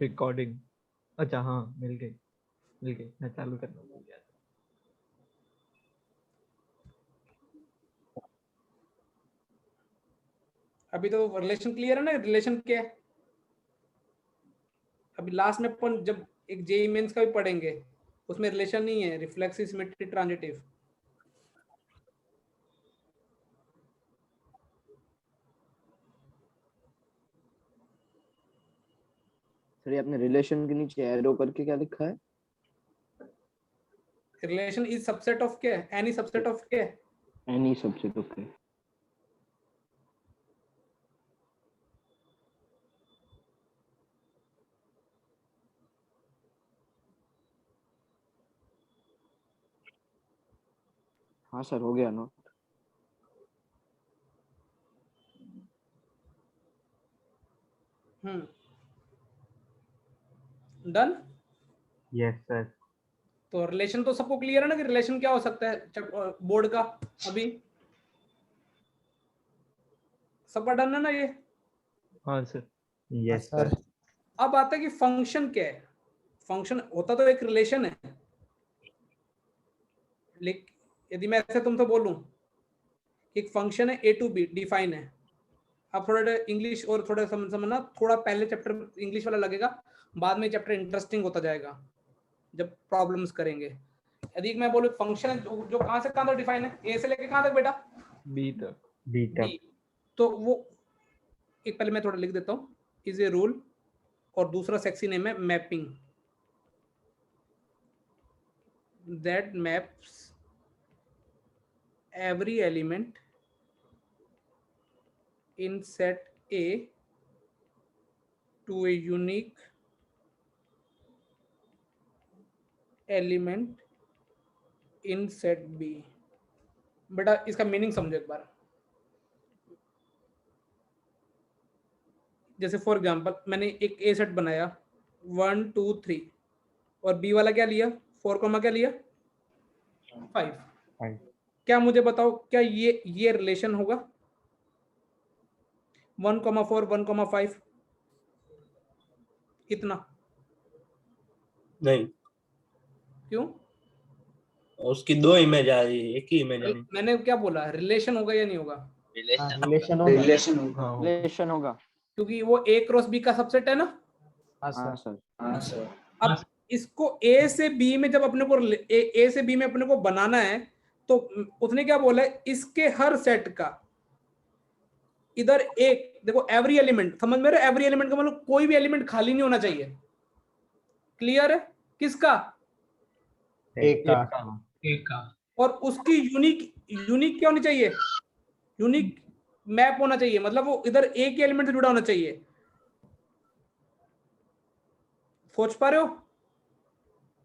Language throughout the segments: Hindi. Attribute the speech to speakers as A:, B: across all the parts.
A: रिकॉर्डिंग। अच्छा हाँ, मिल गई। मैं चालू करना भूल गया था।
B: अभी तो रिलेशन क्लियर है ना, रिलेशन क्या है। अभी लास्ट में अपन जब एक जेई मेंस का भी पढ़ेंगे, उसमें रिलेशन नहीं है, रिफ्लेक्सिव, सिमेट्री, ट्रांजिटिव।
C: सर आपने रिलेशन के नीचे एरो करके क्या लिखा है?
B: रिलेशन इज सबसेट ऑफ क्या है, एनी सबसेट ऑफ क्या है।
C: Any subset. ओके हाँ सर, हो गया नोट।
B: डन।
A: Yes sir.
B: तो रिलेशन तो सबको क्लियर है ना कि रिलेशन क्या हो सकता है बोर्ड का। अभी सबका डन है ना ये।
A: हाँ सर। यस
B: अच्छा।
A: सर।
B: अब आता है कि फंक्शन क्या है। फंक्शन होता तो एक रिलेशन है, लेकिन यदि मैं ऐसे तुमसे बोलूं एक फंक्शन है ए टू बी डिफाइन है। अब थोड़ा इंग्लिश और थोड़ा समझना, थोड़ा पहले चैप्टर इंग्लिश वाला लगेगा, बाद में चैप्टर इंटरेस्टिंग होता जाएगा जब प्रॉब्लम्स करेंगे। यदि मैं बोलूं फंक्शन है जो कहां से कहां तक डिफाइन है, ए से लेके कहां तक बेटा,
A: बी तक।
B: बी। तो वो एक पहले मैं थोड़ा लिख देता हूं, इज ए रूल, और दूसरा सेक्सी नेम है mapping, that maps every element in set A to a unique element in set B। बेटा इसका मीनिंग समझो एक बार। जैसे फॉर एग्जांपल मैंने एक ए सेट बनाया 1 2 3, और बी वाला क्या लिया 4 कॉमा क्या लिया 5। क्या मुझे बताओ क्या ये रिलेशन होगा 1,4 1,5 इतना?
D: नहीं,
B: क्यों?
D: उसकी दो इमेज आ रही है, एक ही इमेज आनी।
B: मैंने क्या बोला, रिलेशन होगा या नहीं होगा?
C: रिलेशन होगा।
B: क्योंकि वो ए क्रॉस बी का सबसेट है ना।
C: हाँ सर।
B: अब इसको ए से बी में जब अपने को ए से बी में अपने को बनाना है, तो उसने क्या बोला है, इसके हर सेट का इधर एक देखो एवरी एलिमेंट, समझ में रहे, एवरी एलिमेंट का मतलब कोई भी एलिमेंट खाली नहीं होना चाहिए। क्लियर है? किसका?
A: एक का।
B: और उसकी यूनिक क्या होनी चाहिए, यूनिक मैप होना चाहिए, मतलब वो इधर एक ही एलिमेंट से जुड़ा होना चाहिए। सोच पा रहे हो?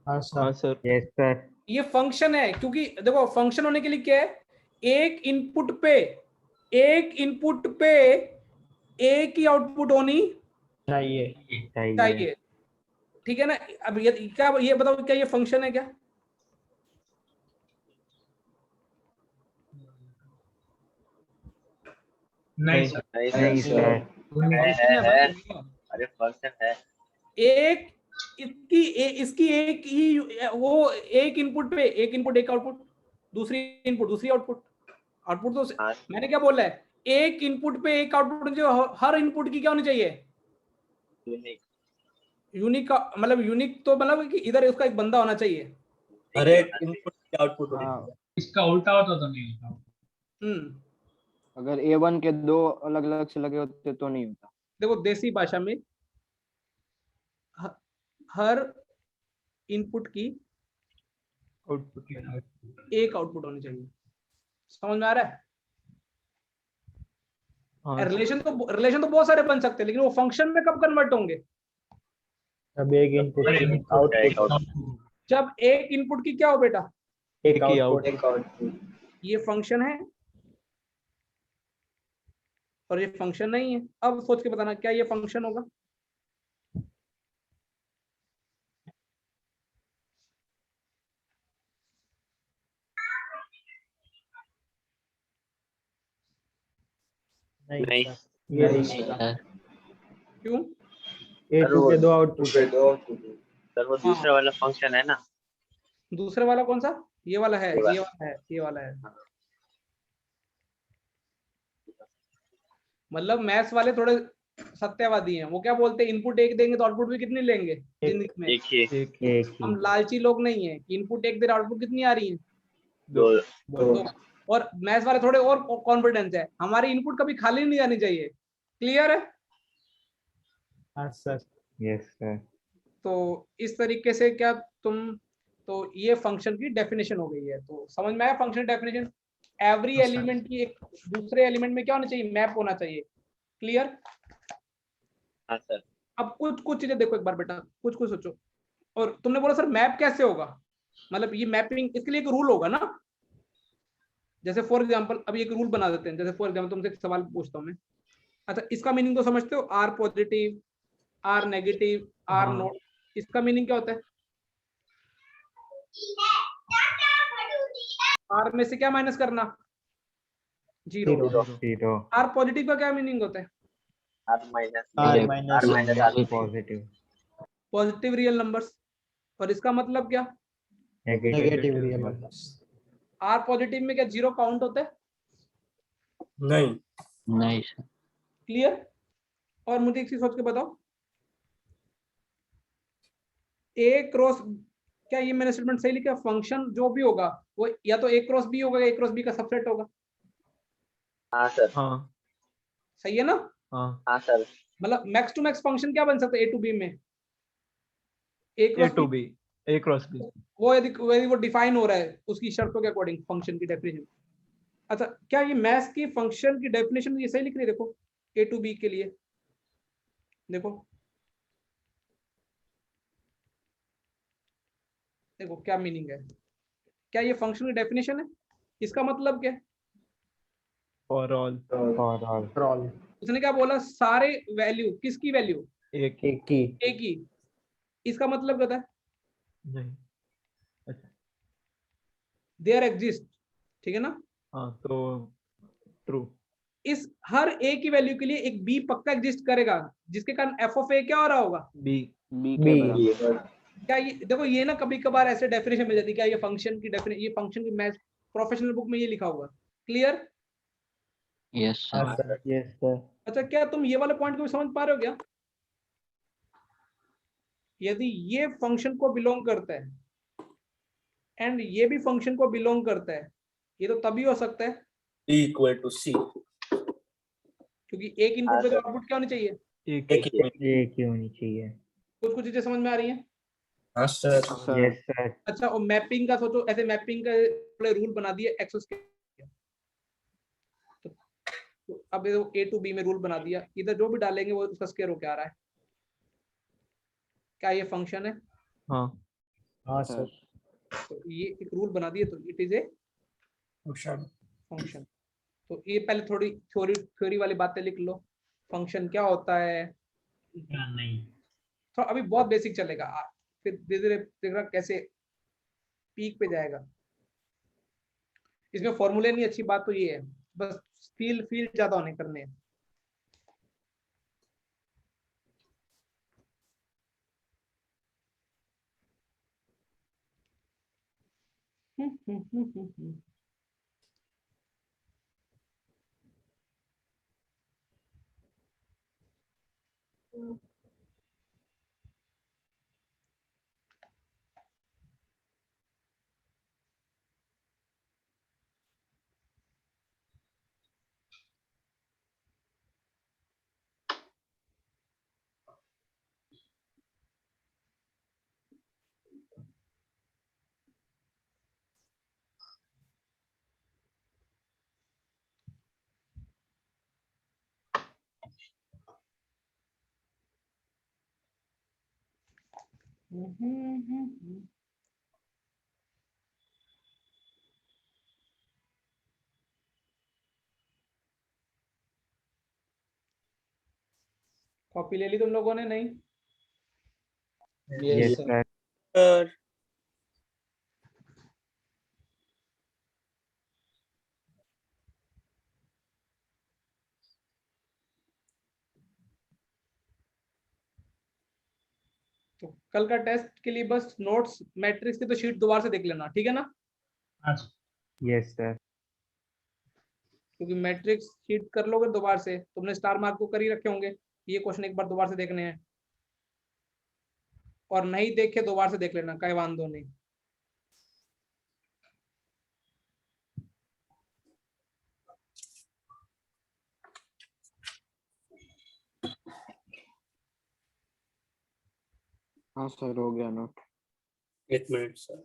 A: हाँ सर। Yes sir.
B: ये फंक्शन है, क्योंकि देखो फंक्शन होने के लिए क्या है, एक इनपुट पे एक ही आउटपुट होनी चाहिए। ठीक है ना। अब ये बताओ क्या ये फंक्शन है क्या?
A: नहीं सर।
D: नहीं सर। अरे फंक्शन है।
B: एक इसकी एक ही वो एक इनपुट पे एक इनपुट एक आउटपुट, दूसरी इनपुट दूसरी आउटपुट। आउटपुट तो मैंने क्या बोला है, एक इनपुट पे एक आउटपुट, जो हर इनपुट की क्या होनी चाहिए, यूनिक का मतलब यूनिक तो मतलब कि इधर उसका एक बंदा होना चाहिए।
D: अरे इनपुट आउटपुट होनी चाहिए।
A: इसका उल्टा होता तो नहीं होता।
C: अगर A1 के दो अलग अलग से लगे होते तो नहीं होता।
B: देखो देसी भाषा में हर इनपुट की
A: आउटपुट
B: एक आउटपुट होनी चाहिए। समझ में आ रहा है? रिलेशन तो बहुत सारे बन सकते हैं, लेकिन वो फंक्शन में कब कन्वर्ट होंगे,
A: अब एक इनपुट आउटपुट।
B: जब एक इनपुट की क्या हो बेटा,
A: एक ही आउटपुट।
B: ये फंक्शन है और ये फंक्शन नहीं है। अब सोच के बताना क्या ये फंक्शन होगा।
A: नहीं
D: नहीं
A: ये नहीं।
B: क्यों?
A: A2
D: वो
A: के दो आउटपुट है।
D: सर वो दूसरा वाला फंक्शन है ना।
B: दूसरे वाला कौन सा? ये वाला है,
D: ये वाला।
B: ये वाला है, ये वाला है। मतलब मैथ्स वाले थोड़े सत्यवादी हैं। वो क्या बोलते हैं, इनपुट एक देंगे तो आउटपुट भी कितनी लेंगे जिंदगी में।
D: एक ही
A: एक ही।
B: हम लालची लोग नहीं है कि इनपुट एक दे रहे आउटपुट कितनी आ रही है,
D: दो।
B: तो और मैथ्स वाले थोड़े और कॉन्फिडेंस है, हमारी इनपुट कभी खाली नहीं जानी चाहिए। क्लियर है?
A: सर। Yes sir.
B: तो इस तरीके से क्या तुम, तो ये फंक्शन की डेफिनेशन हो गई है। तो समझ में आया फंक्शन डेफिनेशन? एवरी एलिमेंट की एक दूसरे एलिमेंट में क्या होना चाहिए, मैप होना चाहिए। क्लियर?
D: हाँ सर।
B: अब कुछ कुछ चीजें देखो एक बार बेटा, कुछ कुछ सोचो। और तुमने बोला सर मैप कैसे होगा, मतलब ये मैपिंग, इसके लिए एक रूल होगा ना। जैसे फॉर एग्जांपल अभी एक रूल बना देते हैं। जैसे फॉर एग्जांपल तुमसे एक सवाल पूछता हूं मैं। अच्छा, इसका मीनिंग तो समझते हो, R positive, R negative, R
A: हाँ।
B: नोट, इसका मीनिंग क्या होता है? आर में से क्या माइनस करना? जीरो।
A: जीरो।
B: आर पॉजिटिव का क्या मीनिंग होता है?
D: R minus
A: R
D: minus R
A: positive.
B: Positive real numbers. और इसका मतलब क्या?
A: Negative real numbers.
B: R positive में क्या जीरो काउंट होता है?
D: नहीं।
C: नहीं सर।
B: क्लियर? और मुझे एक चीज सोच के बताओ, ए क्रॉस, क्या ये मैंने स्टेटमेंट सही लिखा? फंक्शन जो भी होगा वो या तो ए क्रॉस बी होगा या ए क्रॉस बी का सबसेट होगा।
D: हाँ सर।
A: हाँ।
B: सही है ना?
A: हाँ।
D: हाँ सर।
B: मतलब मैक्स टू मैक्स फंक्शन क्या बन सकता है ए टू बी में? A
A: A
B: cross
A: to
B: B.
A: B. A cross B.
B: वो यदि वो डिफाइन हो रहा है उसकी शर्तों के अकॉर्डिंग फंक्शन की डेफिनेशन। अच्छा, क्या ये मैथ्स की फंक्शन की डेफिनेशन ये सही लिख रही है? देखो ए टू बी के लिए देखो, देखो क्या मीनिंग है, क्या ये फंक्शन की डेफिनेशन है? इसका मतलब क्या है?
A: For all. For all.
B: उसने क्या बोला, सारे वैल्यू, किसकी वैल्यू?
A: एक ही।
B: ए की। इसका मतलब क्या था?
A: नहीं। अच्छा।
B: देयर एग्जिस्ट, ठीक है ना?
A: हाँ तो ट्रू।
B: इस हर ए की वैल्यू के लिए एक बी पक्का एग्जिस्ट करेगा, जिसके कारण एफ ऑफ ए क्या हो रहा होगा?
A: बी।
C: बी के बराबर।
B: क्या ये देखो, ये ना कभी कभार ऐसे डेफिनेशन मिल जाती है, क्या ये फंक्शन की डेफिनेशन, ये फंक्शन की मैथ प्रोफेशनल बुक में ये लिखा होगा। Clear?
C: Yes sir.
A: Yes sir.
B: अच्छा, क्या तुम ये वाले पॉइंट को भी समझ पा रहे हो क्या? यदि ये फंक्शन को बिलोंग करता है एंड ये भी फंक्शन को बिलोंग करता है, ये तो तभी हो सकता है
D: बी इक्वल टू सी।
B: क्योंकि एक इनपुट पे तो आउटपुट क्या होनी चाहिए?
A: एक
D: एक ही।
A: एक ही होनी चाहिए।
B: कुछ कुछ चीजें समझ में आ रही हैं?
D: हाँ सर।
C: Sir
A: yes sir.
B: अच्छा, और मैपिंग का सोचो, ऐसे मैपिंग का थोड़े रूल बना दिए एक्सेस के। तो अब ए टू बी में रूल बना दिया, इधर जो भी डालेंगे वो उसका स्क्वायर होके आ रहा है। क्या ये फंक्शन है?
A: हाँ। हाँ
C: सर।
B: तो ये एक रूल बना दिए, तो इट इज ए फंक्शन। तो ये पहले थोड़ी थ्योरी वाली बातें लिख लो। फंक्शन क्या होता है?
A: नहीं।
B: तो अभी बहुत बेसिक चलेगा, फिर धीरे धीरे देखना कैसे पीक पे जाएगा। इसमें फॉर्मूले नहीं, अच्छी बात तो ये है, बस फील फील ज्यादा होने करने हैं। कॉपी ले ली तुम लोगों ने? नहीं?
A: Yes sir.
D: सर
B: तो कल का टेस्ट के लिए बस नोट्स मैट्रिक्स की तो शीट दोबारा से देख लेना, ठीक है ना?
A: Yes sir.
B: क्योंकि मैट्रिक्स शीट कर लोगे दोबारा से, तुमने स्टार मार्क को कर ही रखे होंगे, ये क्वेश्चन एक बार दोबारा से देखने हैं, और नहीं देखे दोबारा से देख लेना, कई वांदो नहीं।
C: हाँ सर हो गया नोट।
D: 1 minute sir.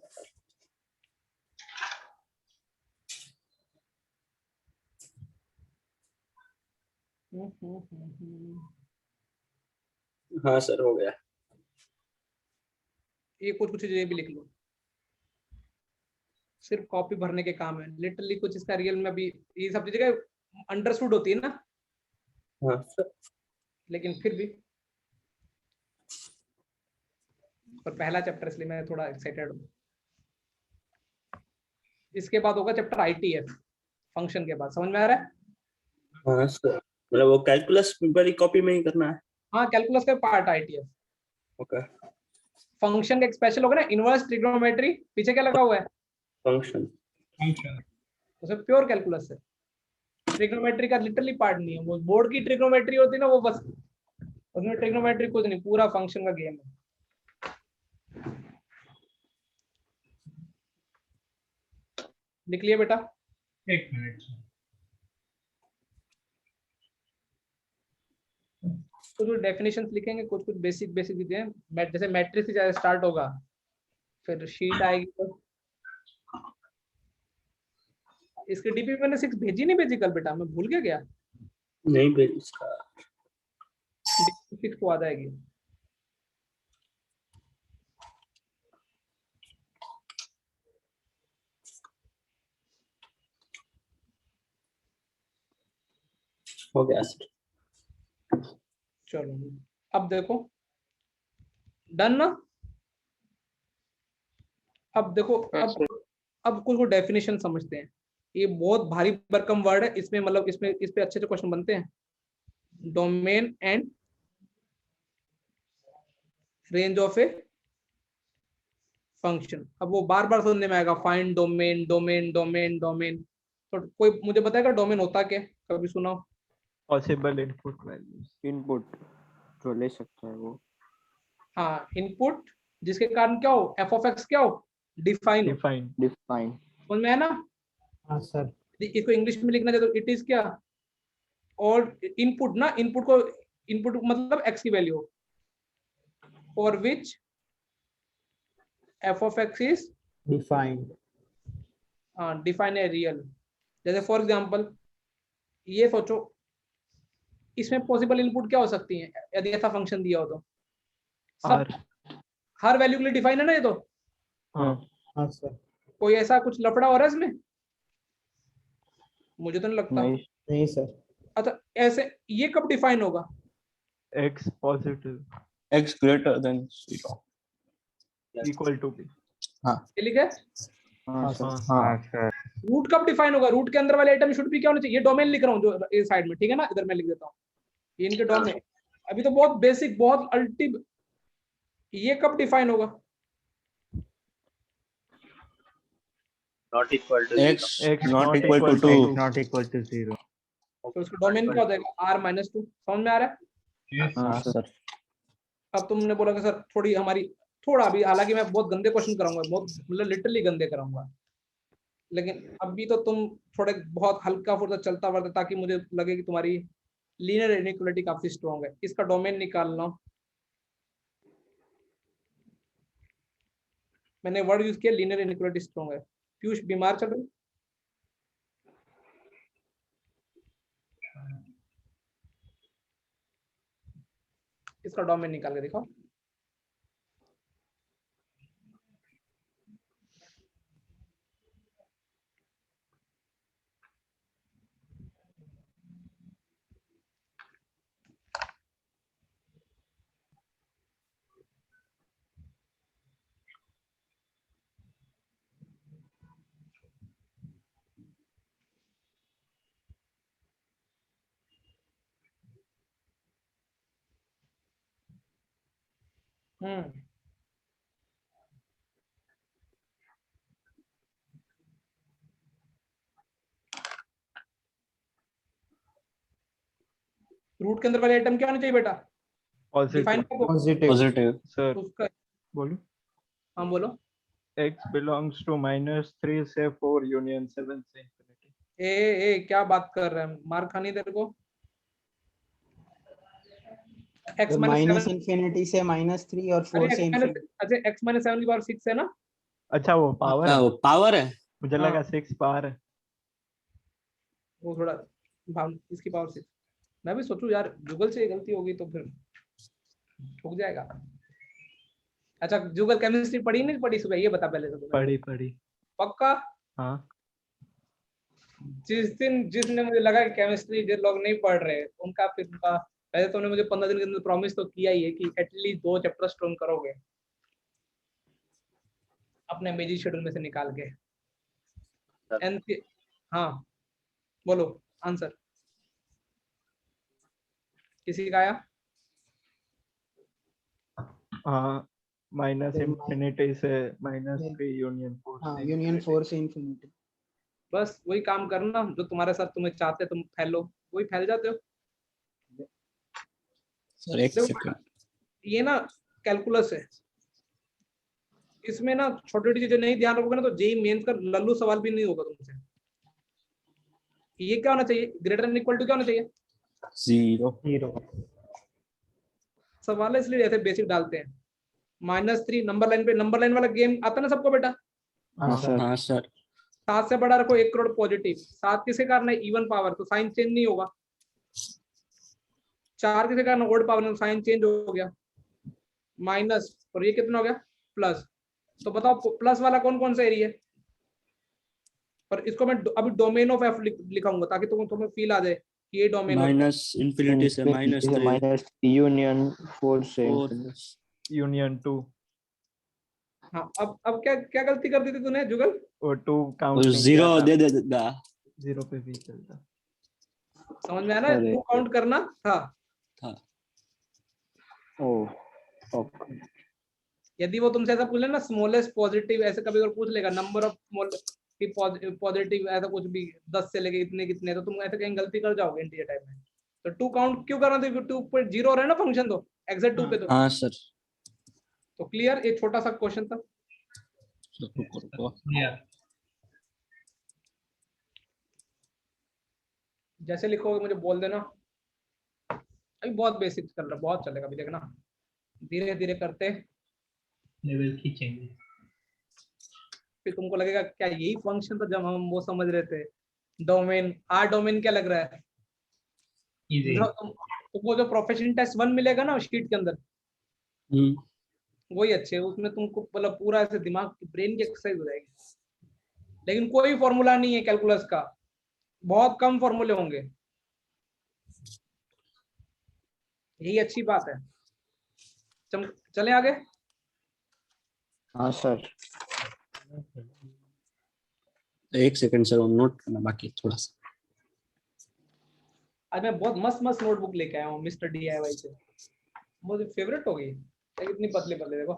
D: हाँ सर हो गया।
B: ये कुछ चीजें भी लिख लो, सिर्फ कॉपी भरने के काम है, लिटरली कुछ इसका रियल में अभी ये सब चीजें अंडरस्टूड होती है ना,
D: हाँ सर।
B: लेकिन फिर भी। और पहला चैप्टर इसलिए मैं थोड़ा एक्साइटेड हूँ। इसके बाद होगा चैप्टर आईटीएफ, फंक्शन के बाद, समझ में आ रहा है?
D: हाँ सर, मतलब वो कैलकुलस वाली कॉपी में ही करना है।
B: हाँ, कैलकुलस का पार्ट आईटीएफ।
D: ओके।
B: फंक्शन का एक स्पेशल होगा ना, इनवर्स ट्रिग्नोमेट्री, पीछे क्या लगा हुआ है?
D: फंक्शन।
B: उसमें प्योर कैलकुलस है, ट्रिग्नोमेट्री का लिटरली पार्ट नहीं है। वो बोर्ड की ट्रिग्नोमेट्री होती है ना, वो बस, उसमें ट्रिग्नोमेट्री कुछ नहीं, पूरा फंक्शन का गेम है। लिख लिया बेटा?
E: 1 मिनट।
B: कुछ कुछ डेफिनेशंस लिखेंगे, कुछ कुछ बेसिक बेसिक चीजें हैं, जैसे मैट्रिक्स से स्टार्ट होगा, फिर शीट आएगी। तो इसके डीपी मैंने 6 भेजी नहीं भेजी कल बेटा, मैं भूल गया क्या?
D: नहीं भेज इसका।
B: डीपी 6 को आ जाएगी।
D: हो गया सर।
B: चलो अब देखो, डन ना? अब देखो, अब कुछ को डेफिनेशन समझते हैं। ये बहुत भारी भरकम वर्ड है, इसमें मतलब इसमें इस पे अच्छे से क्वेश्चन बनते हैं। Domain and range of a function. अब वो बार बार सुनने में आएगा, find domain domain domain domain. तो कोई मुझे बताएगा डोमेन होता क्या, कभी सुनाओ?
A: Possible input values.
C: इनपुट जो ले सकता है वो।
B: हाँ, इनपुट जिसके कारण क्या हो, एफ ऑफ एक्स क्या हो, डिफाइन हो।
A: डिफाइन।
C: डिफाइन।
B: समझ में है ना?
E: हाँ सर।
B: इसको इंग्लिश में लिखना चाहिए तो इट इज क्या, और इनपुट ना, इनपुट को, इनपुट मतलब एक्स की value, for which F of x is
E: defined.
B: Define a real. जैसे फॉर एग्जांपल ये सोचो, इसमें पॉसिबल इनपुट क्या हो सकती है यदि ऐसा फंक्शन दिया हो तो? सब
A: आर।
B: हर वैल्यू के लिए डिफाइन है ना ये तो।
A: हाँ।
E: हाँ सर।
B: कोई ऐसा कुछ लफड़ा हो रहा है इसमें? मुझे तो नहीं लगता।
C: नहीं
E: नहीं सर।
B: अच्छा, ऐसे ये कब डिफाइन होगा?
A: X positive
D: x greater than 0।
A: Equal to B.
B: ये लिखा है।
C: हाँ
E: हाँ
C: सर।
E: सर।
C: हाँ
B: रूट कब डिफाइन होगा? रूट के अंदर वाले आइटम शुड भी क्या होना चाहिए? ये डोमेन लिख रहा हूँ जो इस साइड में, ठीक है ना, इधर मैं लिख देता हूँ ये इनके डोमेन। अभी तो बहुत बेसिक, बहुत अल्टी, ये कब डिफाइन होगा?
D: not equal to x
A: X
D: not equal to 2।
A: Not equal to 0।
B: तो इसका डोमेन क्या हो जाएगा? r-2। समझ में आ रहा है?
C: हाँ सर।
B: अब तुमने बोला कि सर थोड़ी हमारी, थोड़ा अभी, हालांकि मैं बहुत गंदे क्वेश्चन कराऊंगा, बहुत मतलब लिटरली गंदे कराऊंगा, लेकिन अभी तो तुम थोड़े बहुत हल्का फुल्का चलता वरता, ताकि मुझे लगे कि तुम्हारी लीनियर इनइक्वालिटी काफी स्ट्रॉन्ग है। इसका डोमेन निकालना, मैंने वर्ड यूज किया, लीनियर इनइक्वालिटी स्ट्रॉन्ग है। पीयूष बीमार चल रही? इसका डोमेन निकाल के दिखाओ। रूट के अंदर वाले आइटम क्या होना चाहिए बेटा? डिफाइन
A: पॉजिटिव
B: करो
E: Positive.
D: पॉजिटिव
A: सर
B: उसका।
A: बोलो
B: हाँ बोलो।
A: x belongs to -3 से 4 यूनियन 7 से infinity।
B: ए क्या बात कर रहे हैं, मार खानी तेरे को। x
E: माइनस
B: -7
E: इंफिनिटी से -3 और 4 से इंफिनिटी।
B: अच्छा x -7 की पावर 6 है ना?
A: अच्छा वो पावर
D: अच्छा
A: है,
D: वो पावर है।
A: मुझे
B: हाँ।
A: लगा 6 पावर है।
B: वो थोड़ा इसकी पावर 6। मैं भी सोचूं यार गूगल से गलती होगी तो फिर ठुक जाएगा। अच्छा गूगल केमिस्ट्री पढ़ी नहीं पढ़ी सुबह, ये बता पहले तो तुम्हें।
A: पढ़ी
B: पक्का?
A: हाँ।
B: जिसने मुझे लगा कि केमिस्ट्री जो लोग नहीं पढ़ रहे उनका फिर उनका पहले तो उन्होंने मुझे 15 दिन के अंदर प्रॉमिस तो किया ही है कि एटलीस्ट 2 चैप्टर स्ट्रॉन्ग करोगे अपने बिजी शेड्यूल में से निकाल के। हाँ बोलो आंसर किसी का आया?
A: हाँ माइनस
E: फिर
A: इंफिनिटी से -3 यूनियन 4
E: हाँ
A: से
E: यूनियन
A: infinity।
E: 4 से इंफिनिटी।
B: बस वही काम करना जो तुम्हारे साथ तुम्हें चाहते तुम फैलो, वही फैल जाते हो।
D: सर एक
B: देखो
D: सेकंड।
B: ये ना कैलकुलस है, इसमें ना छोटी छोटी चीजें नहीं ध्यान रखोगे ना तो जेई मेंस का लल्लू सवाल भी नहीं होगा तुमसे। ये क्या होना चाहिए, ग्रेटर देन इक्वल टू क्या होना चाहिए?
D: 0
E: 0।
B: सवाल इसलिए ऐसे बेसिक डालते हैं। -3 नंबर लाइन पे, नंबर लाइन वाला गेम आता ना सबको बेटा।
E: हाँ सर।
D: हाँ सर
B: 7 से बड़ा रखो 1 करोड़ पॉजिटिव, 7 किसके कारण है इवन पावर तो साइन चेंज नहीं होगा, 4 किसके कारण ओड पावर तो साइन चेंज हो गया, माइनस और ये कितना हो गया प्लस। तो बताओ प्लस वाला कौन कौन सा एरिया है? पर इसको मैं अभी डोमेन ऑफ एफ लिखाऊंगा ताकि तुम्हें फील आ जाए कि ये डोमेन ऑफ
D: माइनस इंफिनिटी से -3
C: -3 यूनियन 4 से
D: और
C: infinity।
A: यूनियन 2
B: हाँ अब क्या क्या गलती कर दी थी तूने जुगल?
A: और 2 काउंट नहीं
D: 0
A: किया था,
D: दे देगा।
A: 0 पे भी चलता।
B: समझ में आया ना,
C: अरे।
B: 2 काउंट करना था।
C: Oh okay.
B: यदि वो तुमसे ऐसा पूछ ले ना स्मॉलेस्ट पॉजिटिव ऐसे कभी अगर पूछ लेगा नंबर ऑफ स्मॉल की पॉजिटिव ऐसा कुछ भी 10 से लेके इतने कितने, तो तुम ऐसे कहीं गलती कर जाओगे इंटीजर टाइप में। तो 2 काउंट क्यों करना था? 2 पर 0 हो रहा है ना फंक्शन, तो एग्जैक्ट 2 पे
D: हाँ सर
B: तो क्लियर। एक छोटा सा क्वेश्चन था।
D: रुको।
B: जैसे लिखोगे मुझे बोल देना। अभी बहुत बेसिक चल रहा है, बहुत चलेगा अभी देखना, धीरे धीरे करते
E: लेवल खींचेंगे।
B: फिर तुमको लगेगा क्या यही फंक्शन था जब हम वो समझ रहे थे डोमेन। डोमेन क्या लग रहा है?
E: इजी।
B: तुमको जो प्रोफेशनल टेस्ट 1 मिलेगा ना शीट के अंदर वही अच्छे, उसमें तुमको मतलब पूरा ऐसे दिमाग की ब्रेन की एक्सरसाइज हो जाएगी। लेकिन कोई फॉर्मूला नहीं है कैलकुलस का, बहुत कम फॉर्मूले होंगे, यही अच्छी बात है। चले आगे।
C: हाँ सर।
D: एक सेकंड सर नोट करना बाकी थोड़ा सा।
B: आज मैं बहुत मस्त मस्त नोटबुक लेके आया हूँ मिस्टर DIY से, मुझे फेवरेट हो गई। इतनी पतली पतली देखो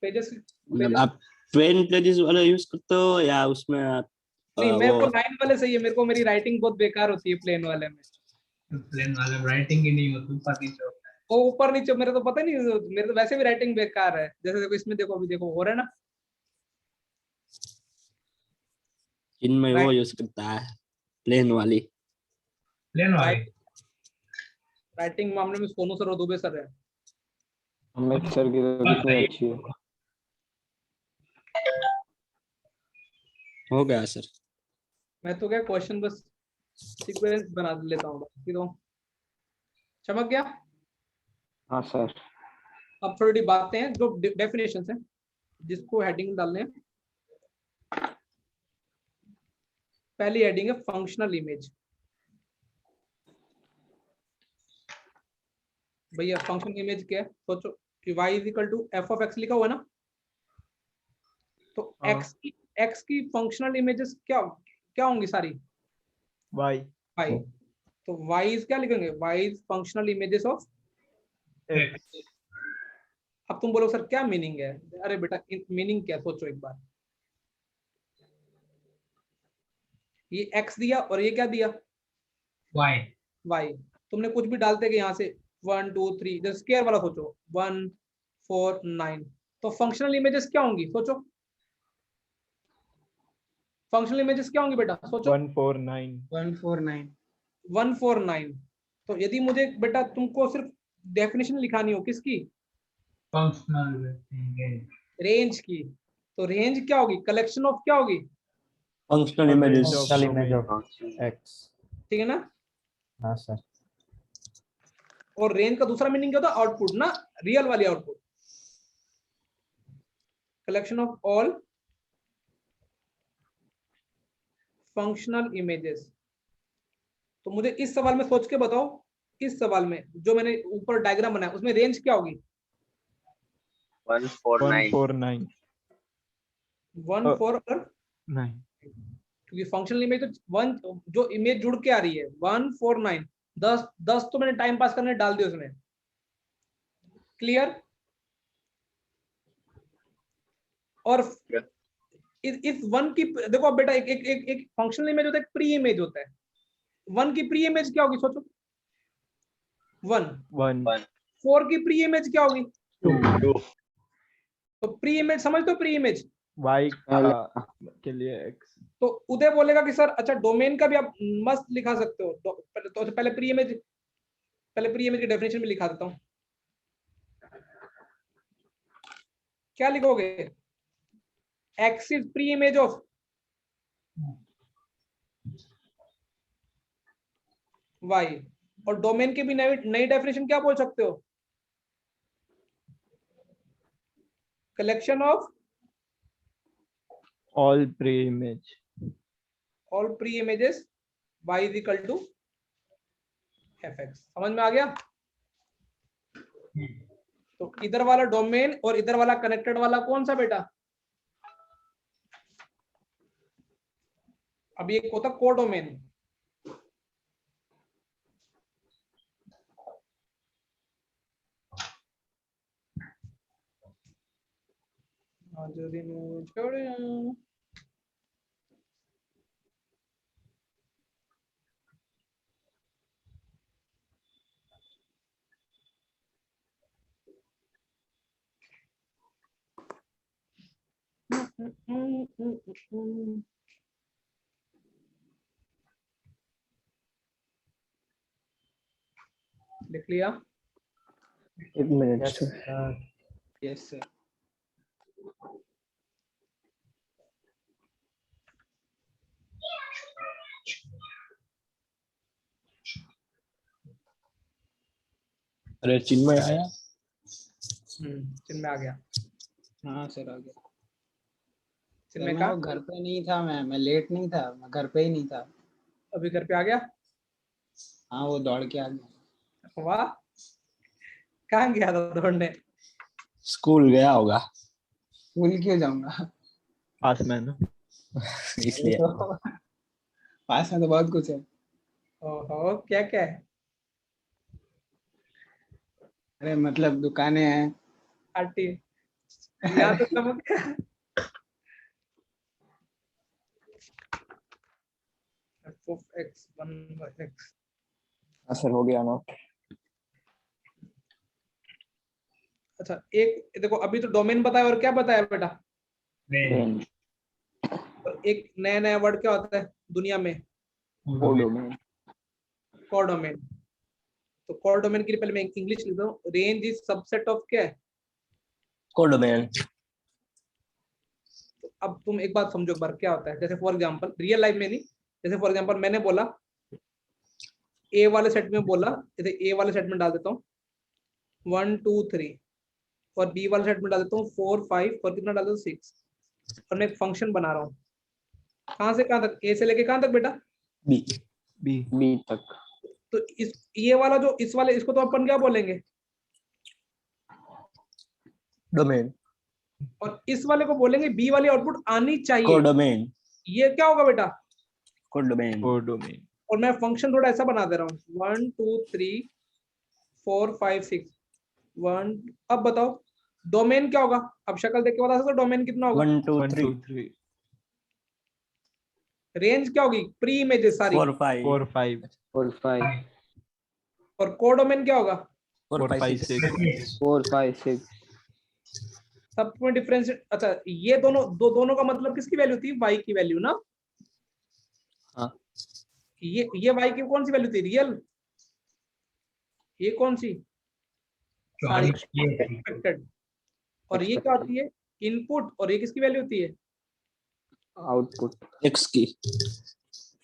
B: पेजेस।
D: मतलब आप 12 पेजेस वाला यूज करते हो या उसमें
B: नहीं मेरे को
D: वो
B: 9 वाले सही है, मेरे को मेरी राइटिंग बहुत बेकार होती है प्लेन वाले में।
E: प्लेन वाला राइटिंग ही नहीं होती, ऊपर नीचे होता है।
B: वो ऊपर नीचे मेरे तो पता नहीं, मेरे तो वैसे भी राइटिंग बेकार है। जैसे देखो इसमें देखो अभी देखो हो रहा है ना,
D: इनमें वो यूज करता है प्लेन वाली।
E: प्लेन वाली।
B: राइटिंग मामले में सोनू सर और दुबे सर है।
C: अमित सर की तो कितनी अच्छी है।
D: हो गया सर।
B: मैं तो क्या क्वेश्चन बस सीक्वेंस बना लेता हूँ बाकी तो चमक गया।
C: हाँ सर।
B: अब थोड़ी बातें हैं जो डेफिनेशन है जिसको हेडिंग डालने हैं। पहली हेडिंग है फंक्शनल इमेज। भैया फंक्शनल इमेज क्या है? सोचो कि y equal to F of X लिखा हुआ है ना, तो
A: हाँ।
B: x की फंक्शनल इमेजेस क्या क्या होंगी सारी?
A: y
B: y। तो y इज क्या लिखेंगे? y is functional images of
A: x
B: तुम बोलो सर क्या मीनिंग है, अरे बेटा मीनिंग क्या, सोचो एक बार। ये x दिया और ये क्या दिया,
E: y
B: y। तुमने कुछ भी डालते गए यहाँ से 1 2 3, जैसे स्क्वायर वाला सोचो 1 4 9, तो फंक्शनल इमेजेस क्या होंगी सोचो, फंक्शनल इमेजेस क्या होंगी बेटा सोचो।
A: 149
E: 149
B: 149। तो यदि मुझे बेटा तुमको सिर्फ डेफिनेशन लिखानी हो किसकी,
E: फंक्शनल
B: रेंज की, तो रेंज क्या होगी, कलेक्शन ऑफ क्या होगी,
D: functional images.
A: Functional image of X।
B: ठीक है ना।
A: हाँ सर।
B: और रेंज का दूसरा मीनिंग क्या होता है, आउटपुट ना, रियल वाली output, collection of all functional images. तो मुझे इस सवाल में सोच के बताओ, इस सवाल में जो मैंने ऊपर डायग्राम बनाया उसमें रेंज क्या होगी,
A: 149
B: 1 4 और
A: 9।
B: क्योंकि फंक्शनल इमेज तो वन, जो इमेज जुड़ के आ रही है 1 4 9, 10 तो मैंने टाइम पास करने डाल दिया उसमें, क्लियर। और इस वन की देखो बेटा, एक एक एक, एक फंक्शनल इमेज होता है, एक प्री इमेज होता है। वन की प्री इमेज क्या होगी सोचो, 1
A: 1
B: 4 की प्री इमेज क्या होगी,
A: 2
B: तो प्री इमेज समझ दो, प्री इमेज
A: Y के लिए X।
B: तो उदय बोलेगा कि सर अच्छा डोमेन का भी आप मस्त लिखा सकते हो, तो पहले प्री इमेज, की डेफिनेशन में लिखा देता हूं, क्या लिखोगे, X is pre image of Y, और डोमेन के भी नई डेफिनेशन क्या बोल सकते हो, collection of
A: All pre-image।
B: All pre images y is equal to fx। समझ में आ गया। तो इधर वाला डोमेन और इधर वाला कनेक्टेड वाला कौन सा बेटा, अभी एक होता कोडोमेन, आज दिन छोड़े लिख लिया।
C: एक minute
A: Yes
C: sir.
A: sir।
E: Yes sir.
D: अरे चिन्मय आया।
B: चिन्मय आ गया,
E: हाँ सर आ गया।
B: चिन्मय
E: मैं
B: का
E: वो घर पे नहीं था, मैं लेट नहीं था, मैं घर पे ही नहीं था।
B: अभी घर पे आ गया।
E: हाँ वो दौड़ के आ गया।
B: वाह, कहाँ गया था दौड़ने,
D: स्कूल गया होगा
E: स्कूल क्यों जाऊंगा?
A: पास में ना।
D: इसलिए।
E: पास में तो बहुत कुछ है।
B: ओहो क्या क्या है,
E: अरे मतलब दुकानें हैं।
B: आंटी यहाँ तो समझ x 1/x।
C: हाँ सर हो गया ना।
B: अच्छा एक देखो, अभी तो डोमेन बताया और क्या बताया बेटा,
C: रेंज
B: और एक नया नया वर्ड क्या होता है दुनिया में,
C: कोडोमेन।
B: कोडोमेन। तो कोडोमेन के लिए पहले मैं इंग्लिश लिखता हूँ, रेंज इज सबसेट ऑफ क्या है।
D: कोडोमेन।
B: तो अब तुम एक बात समझो, बार क्या होता है, जैसे फॉर एग्जांपल रियल लाइफ में नहीं, जैसे फॉर एग्जांपल मैंने बोला ए वाले सेट में बोला, जैसे ए वाले सेट में डाल देता हूँ 1 2 3, और बी वाले सेट में डाल देता हूँ 4 5, और कितना डाल देता हूँ 6, और मैं एक फंक्शन बना रहा हूँ कहाँ से कहाँ तक, ए से लेके कहाँ तक बेटा,
D: बी।
C: बी तक।
B: तो इस ये वाला जो इस वाले, इसको तो अपन क्या बोलेंगे,
D: डोमेन।
B: और इस वाले को बोलेंगे बी वाली आउटपुट आनी चाहिए,
D: कोडोमेन।
B: ये क्या होगा बेटा,
D: कोडोमेन।
A: कोडोमेन।
B: और मैं फंक्शन थोड़ा ऐसा बना दे रहा हूँ 1 2 3 4 5 6 1। अब बताओ डोमेन क्या होगा? अब शक्ल देख के बता सकते हो डोमेन कितना होगा?
F: 1 2
A: 1
F: 3
A: 2 3
B: रेंज क्या होगी? प्री इमेजेस सारी।
F: 4 5
A: 4 5
C: 4 5
B: और कोडोमेन क्या होगा?
F: 4
A: 4
F: 5
A: 5
F: 6
A: 6
C: 4 5 6
B: सब में डिफरेंस। अच्छा, ये दोनों का मतलब किसकी वैल्यू थी? y की वैल्यू ना।
C: हाँ।
B: ये y की कौन सी वैल्यू थी? रियल। ये कौन सी? सारी एक्सपेक्टेड। और ये क्या होती है? इनपुट। और ये किसकी वैल्यू होती है?
C: आउटपुट।
D: x की।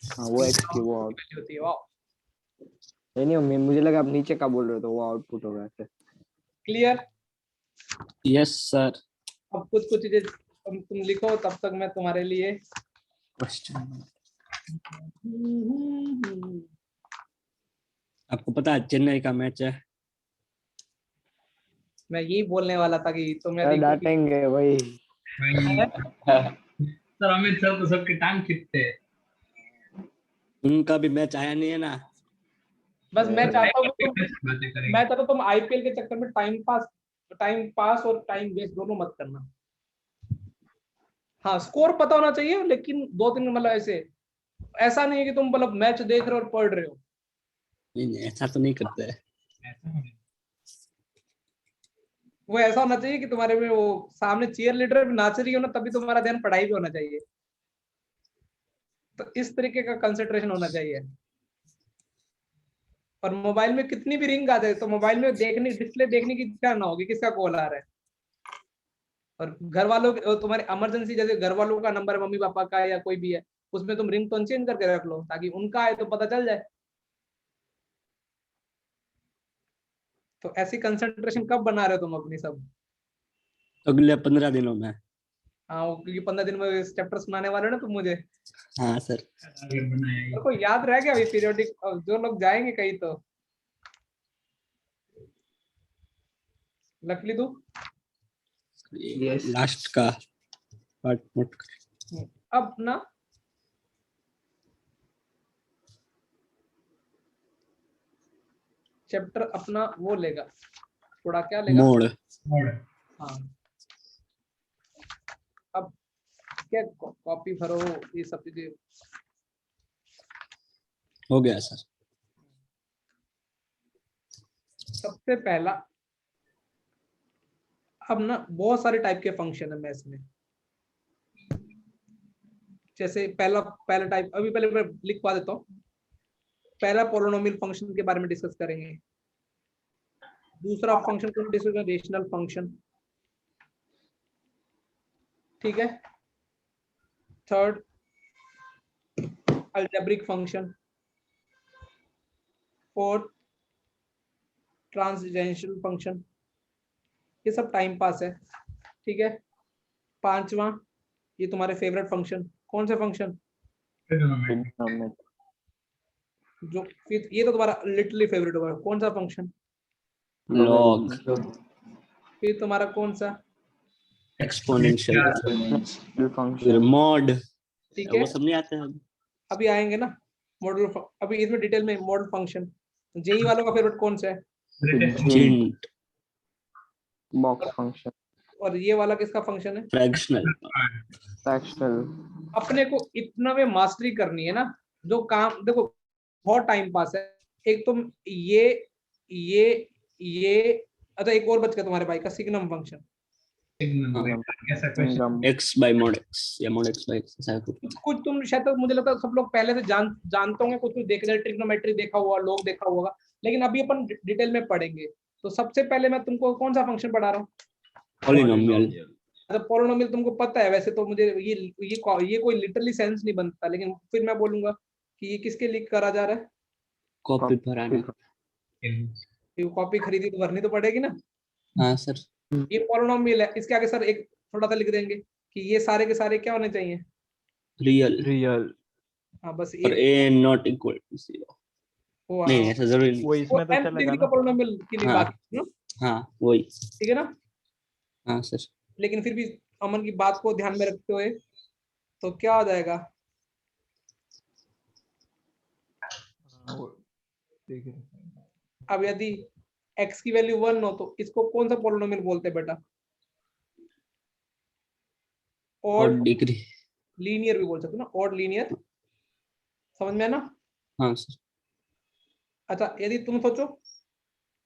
C: हाँ वो x की वो आउट
B: वैल्यू होती है। वाह,
C: नहीं मुझे लगा आप नीचे का बोल रहे हो तो वो आउटपुट होगा ऐसे।
B: क्लियर।
D: Yes sir.
B: अब कुछ कुछ चीजें तुम लिखो, तब तक मैं तुम्हारे लिए
D: क्वेश्चन आपको पता है चेन्नई का मैच है?
B: मैं यही बोलने वाला था कि तुम्हें
C: सर डांटेंगे भाई।
E: सर अमित सर तो सबकी टांग खींचते हैं।
D: उनका भी मैच आया नहीं है ना।
B: बस मैं चाहता हूँ कि
E: बातें करेंगे।
B: मैं चाहता हूँ तुम आईपीएल के चक्कर में टाइम पास और टाइम वेस्ट दोनों मत करना। हाँ, स्कोर पता होना चाहिए, लेकिन 2-3 मतलब ऐसा नहीं है कि तुम मतलब मैच देख रहे हो और पढ़ रहे हो।
D: नहीं ऐसा तो नहीं करते हैं।
B: वो ऐसा होना चाहिए कि तुम्हारे में वो सामने चीयर लीडर भी नाच रही हो ना, तभी तुम्हारा ध्यान पढ़ाई भी होना चाहिए। तो इस तरीके का कंसंट्रेशन होना चाहिए। और मोबाइल में कितनी भी रिंग आ जाए तो मोबाइल में डिस्प्ले देखने की इच्छा ना होगी किसका कॉल आ रहा है। और घर वालों तुम्हारे इमरजेंसी, जैसे घर वालों का नंबर है, मम्मी पापा का या कोई भी है, उसमें तुम रिंग टोन चेंज करके रख लो ताकि उनका आए तो पता चल जाए। तो ऐसी कंसंट्रेशन कब बना रहे हो तुम अपनी सब?
D: अगले 15 दिनों में।
B: हाँ, क्योंकि 15 दिन में चैप्टर सुनाने वाले हो ना तुम मुझे।
D: हाँ सर।
B: तो कोई याद रह गया अभी पीरियोडिक? जो लोग जाएंगे कहीं तो लकली दो।
C: Yes.
D: लास्ट का पार्ट नोट कर।
B: अब ना चैप्टर अपना वो लेगा, थोड़ा क्या लेगा?
D: मोड।
B: हाँ। अब क्या कॉपी भरो, ये सब चीजें।
D: हो गया सर।
B: सबसे पहला, अब ना बहुत सारे टाइप के फंक्शन है मैथ्स में। जैसे पहला टाइप, अभी पहले मैं लिखवा देता हूँ। पहला पॉलिनोमियल फंक्शन के बारे में डिस्कस करेंगे। दूसरा फंक्शन को डिस्कस करेंगे, रेशनल फंक्शन। ठीक है। Third, algebraic function. Fourth, transcendental function. ये सब टाइम पास है। ठीक है। पांचवा, ये तुम्हारे फेवरेट फंक्शन। कौन से फंक्शन? जो फिर ये तो तुम्हारा लिटरली फेवरेट होगा। कौन सा फंक्शन?
D: लॉग।
B: फिर तुम्हारा कौन सा?
D: एक्सपोनेंशियल।
C: फंक्शन।
D: फिर मॉड।
B: ठीक है,
D: वो सब नहीं आते हैं।
B: अभी आएंगे ना मॉडल। अभी इसमें डिटेल में मॉडल फंक्शन। जेई वालों का फेवरेट कौन सा है?
D: जिंट।
C: Box function.
B: और ये वाला किसका फंक्शन है?
D: फ्रैक्शनल।
C: फ्रैक्शनल।
B: अपने को इतना में मास्टरी करनी है ना, जो काम देखो बहुत टाइम पास है। एक तुम ये अच्छा, एक और बच गया तुम्हारे भाई का, सिग्नम फंक्शन।
E: कैसा question?
D: X bye mod x या मॉड एक्स बाय एक्स ऐसा कुछ।
B: कुछ तुम शायद तक मुझे लगता है सब लोग पहले से जानते होंगे, कुछ देख रहे, ट्रिग्नोमेट्री देखा हुआ, लोग देखा होगा, लेकिन अभी अपन डिटेल में पढ़ेंगे। तो सबसे पहले मैं तुमको कौन सा फंक्शन पढ़ा रहा हूँ?
D: पॉलिनोमियल।
B: अच्छा, पॉलिनोमियल तुमको पता है वैसे तो। मुझे ये कोई लिटरली सेंस नहीं बनता, लेकिन फिर मैं बोलूंगा कि ये किसके लिए करा जा रहा है?
D: कॉपी भराना।
B: कॉपी खरीदी तो भरनी तो पड़ेगी ना।
D: हाँ सर।
B: ये पॉलिनोमियल है, इसके आगे सर एक थोड़ा सा लिख देंगे कि ये सारे के सारे क्या होने चाहिए?
D: रियल।
A: रियल।
B: हाँ, बस
D: और
B: ये
D: a नॉट इक्वल टू 0।
B: वो
D: नहीं ऐसा जरूरी नहीं।
A: वो इसमें तो
B: nth
A: चलेगा
B: डिग्री का
A: ना।
B: पॉलिनोमियल की नहीं
D: हाँ।
B: बात है ना?
D: हाँ वही।
B: ठीक है ना?
D: हाँ सर।
B: लेकिन फिर भी अमन की बात को ध्यान में रखते हुए तो क्या हो जाएगा?
A: ठीक है।
B: अब यदि x की वैल्यू 1 हो तो इसको कौन सा पॉलिनोमियल बोलते हैं बेटा? और
D: और डिग्री।
B: लीनियर भी बोल सकते हो ना, ऑड लीनियर, समझ में है ना?
D: हाँ सर।
B: अच्छा यदि तुम सोचो,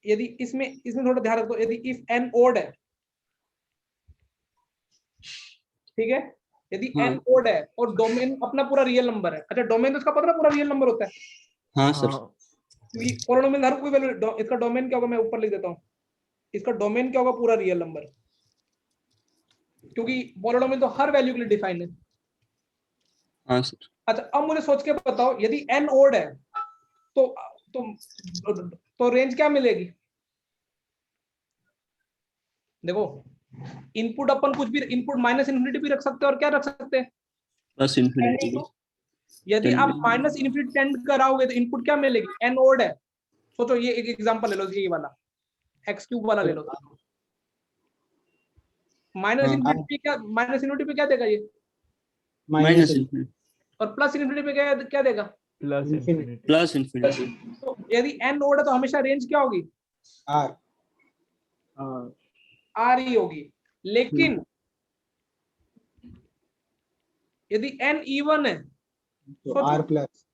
B: यदि इसमें थोड़ा ध्यान रखो, यदि इफ एन ओड है, ठीक है, यदि
D: हाँ।
B: एन ओड है और डोमेन अपना पूरा रियल नंबर है, अच्छा डोमेन तो उसका पता है पूरा रियल नंबर होता है,
D: हाँ सर।
B: क्योंकि पॉलिनोमियल हर कोई वैल्यू, इसका डोमेन क्या होगा मैं ऊपर लिख देता हूँ, इसका डोमेन क्या होगा, पूरा रियल नंबर, क्योंकि पॉलिनोमियल तो हर वैल्यू के लिए डिफाइन है।
D: हाँ सर।
B: अच्छा अब मुझे सोच के बताओ, यदि एन ओड है तो रेंज क्या मिलेगी? देखो इनपुट अपन कुछ भी, इनपुट माइनस इन्फिनिटी भी रख सकते हैं और क्या रख सकते हैं,
D: प्लस इन्फिनिटी भी।
B: यदि
D: 10
B: आप
D: भी।
B: माइनस इन्फिनिटी टेंड कराओगे तो इनपुट क्या मिलेगी, एन ओड है। सोचो ये एक एग्जांपल ले लो, ये वाला एक्स क्यूब वाला ले लो, माइनस
D: हाँ।
B: इन्फिनिटी क्या, माइनस इन्फिनिटी पे क्या देगा ये,
D: माइनस इन्फिनिटी।
B: और प्लस इन्फिनिटी पे क्या देगा,
A: प्लस इन्फिनिटी।
D: Plus infinity.
B: तो यदि एन ओड है तो हमेशा रेंज क्या होगी,
C: आर
B: आर ही होगी। लेकिन यदि एन इवन है
C: तो आर प्लस,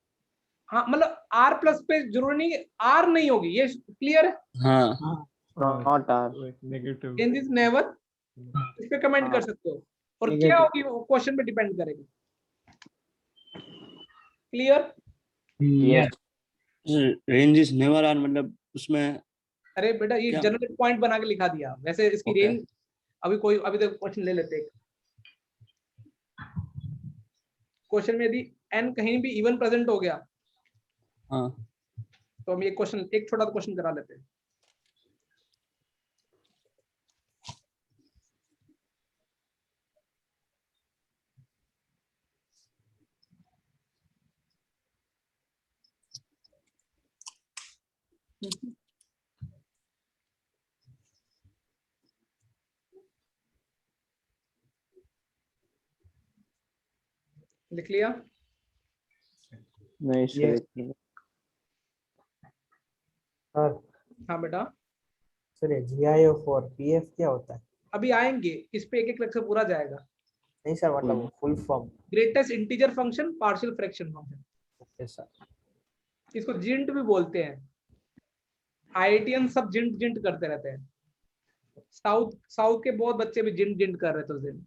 B: हाँ मतलब आर प्लस पे जरूरी नहीं, आर नहीं होगी, ये क्लियर है,
D: हाँ।
C: Not R,
A: negative.
B: Change is never, इस पे कमेंट कर सकते हो, और क्या होगी वो क्वेश्चन पे डिपेंड करेगी। Clear?
C: Yes
D: range is never R मतलब उसमें
B: अरे बेटा ये
D: क्या?
B: जनरल पॉइंट बना के लिखा दिया, वैसे इसकी
D: Okay.
B: रेंज अभी तक क्वेश्चन ले लेते हैं। क्वेश्चन में यदि एन कहीं भी इवन प्रेजेंट हो गया
D: हाँ।
B: तो हम ये क्वेश्चन, एक छोटा सा क्वेश्चन करा लेते हैं। लिख लिया?
C: नहीं सर
F: सर
B: हाँ बेटा
F: सर ये GIF और PF क्या होता है?
B: अभी आएंगे इस पे, एक एक लेक्चर पूरा जाएगा।
F: नहीं सर मतलब full form.
B: Greatest integer function, partial fraction function,
F: okay sir.
B: इसको जिंट भी बोलते हैं। आईआईटीएन सब जिंट जिंट करते रहते हैं, साउथ के बहुत बच्चे भी जिंट जिंट कर रहे थे उस दिन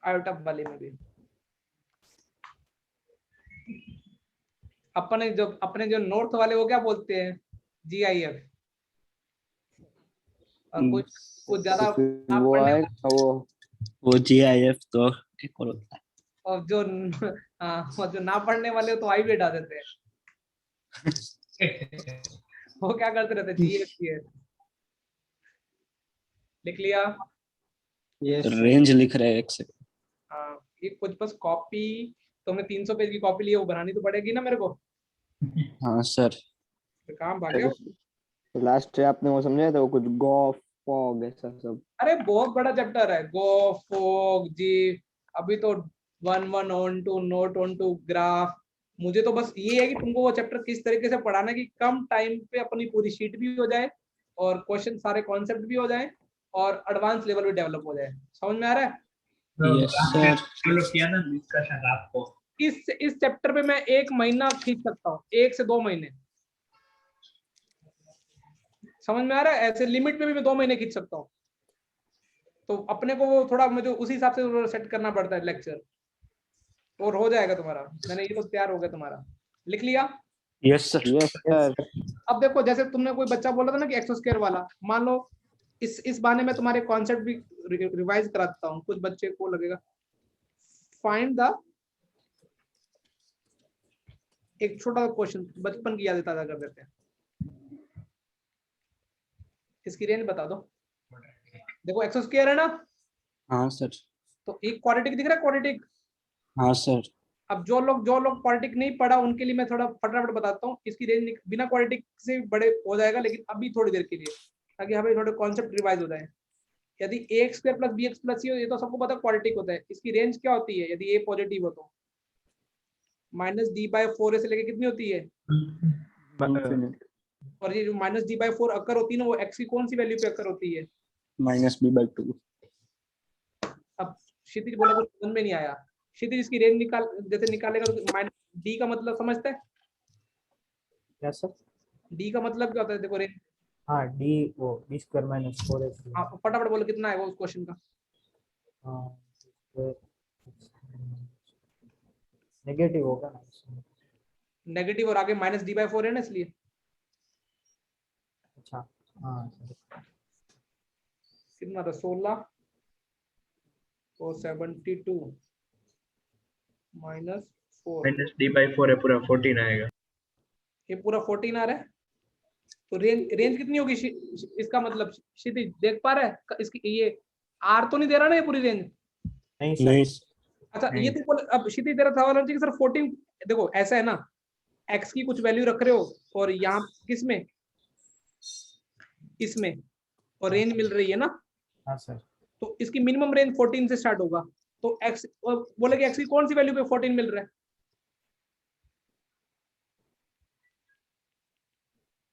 B: आयोटा वाले में भी। अपने जो नॉर्थ वाले वो क्या बोलते हैं, GIF। और कुछ ज्यादा ना
C: वो
B: पढ़ने
C: है
B: वाले,
D: वो GIF तो एक और होता है।
B: और जो और जो ना पढ़ने वाले तो आई भी हटा देते हैं। वो क्या करते रहते हैं, GIF। लिख लिया?
D: रेंज लिख रहे हैं एक से।
B: हाँ ये कुछ बस कॉपी, तुमने 300 पेज की कॉपी ली है, वो बनानी तो पड़ेगी ना मेरे को,
D: हाँ सर।
B: तो काम भाग गया।
C: लास्ट आपने वो समझाया था वो कुछ गॉ फॉग ऐसा सब।
B: अरे बहुत बड़ा चैप्टर है, गो फोग जी, अभी तो 1 on to note on to graph. मुझे तो बस ये है कि तुमको वो चैप्टर किस तरीके से पढ़ाना है कि कम टाइम पे अपनी पूरी शीट भी हो जाए और क्वेश्चन सारे कॉन्सेप्ट भी हो जाए और एडवांस लेवल भी डेवलप हो जाए। समझ में आ रहा है?
D: Yes sir.
E: डेवलप किया ना डिस्कशन रात को।
B: इस चैप्टर पे मैं 1 महीना खींच सकता हूँ, 1 से 2 महीने। समझ में आ रहा है? ऐसे लिमिट में भी मैं 2 महीने खींच सकता हूँ। तो अपने को वो थोड़ा मुझे उसी हिसाब से सेट करना पड़ता है लेक्चर, और हो जाएगा तुम्हारा। मैंने ये तो तैयार हो गया तुम्हारा। लिख लिया?
D: Yes sir.
C: Yes sir.
B: अब देखो जैसे तुमने कोई बच्चा बोला था ना कि एक्स स्क्वायर वाला, मान लो इस बहाने में तुम्हारे कॉन्सेप्ट भी रिवाइज कराता हूँ, कुछ बच्चे को लगेगा। फाइंड द, एक छोटा सा क्वेश्चन बचपन की यादें ताजा कर देते हैं। इसकी रेंज बता दो। देखो एक्स स्क्वायर है ना,
D: हाँ सर।
B: तो एक क्वाड्रेटिक दिख रहा है, क्वाड्रेटिक।
D: हाँ सर।
B: अब जो लोग क्वाड्रेटिक नहीं पढ़ा उनके लिए मैं थोड़ा फटाफट बताता हूँ। इसकी रेंज बिना क्वाड्रेटिक से बड़े हो जाएगा, लेकिन अभी थोड़ी देर के लिए, ताकि हमें थोड़े कॉन्सेप्ट रिवाइज हो जाए। यदि ax square plus bx plus c हो, ये तो सबको पता क्वाड्रेटिक होता है। इसकी रेंज क्या होती है यदि a पॉजिटिव हो तो? -d/4 से लेके कितनी होती है? और ये जो -d/4 अकर होती है ना, वो x की कौन सी वैल्यू पे अकर होती है?
D: -b/2।
B: अब क्षितिज बोला कुछ समझ में नहीं आया। क्षितिज इसकी रेंज निकाल जैसे निकालेगा तो माइनस डी का मतलब समझते हैं?
F: क्या सर?
B: डी का मतलब क्या होता है? देखो रेंज,
F: हाँ डी वो b स्क्वायर माइनस 4ac।
B: हाँ फटाफट बोलो कितना है वो उस क्वेश्चन का।
F: हाँ नेगेटिव होगा ना इसमें।
B: नेगेटिव और आगे माइनस डी बाई 4 है ना, इसलिए।
F: अच्छा हाँ सर।
B: कितना था? 16 और 72 माइनस 4,
A: माइनस डी बाई 4 है, पूरा 14 आएगा।
B: ये पूरा 14 आ रहा है। तो रेंज कितनी होगी इसका मतलब? क्षितिज देख पा रहा है इसकी? ये आर तो नहीं दे रहा ना ये पूरी रेंज?
F: नहीं सर।
D: नहीं
B: अच्छा
A: नहीं।
B: ये तो बोल, अब क्षितिज तेरा सवाल होना चाहिए सर 14। देखो ऐसा है ना, एक्स की कुछ वैल्यू रख रहे हो और यहाँ किसमें, इसमें, और रेंज मिल रही है ना,
F: हाँ सर।
B: तो इसकी मिनिमम रेंज 14 से स्टार्ट होगा। तो एक्स बोले कि एक्स की कौन सी वैल्यू पे 14 मिल रहा है?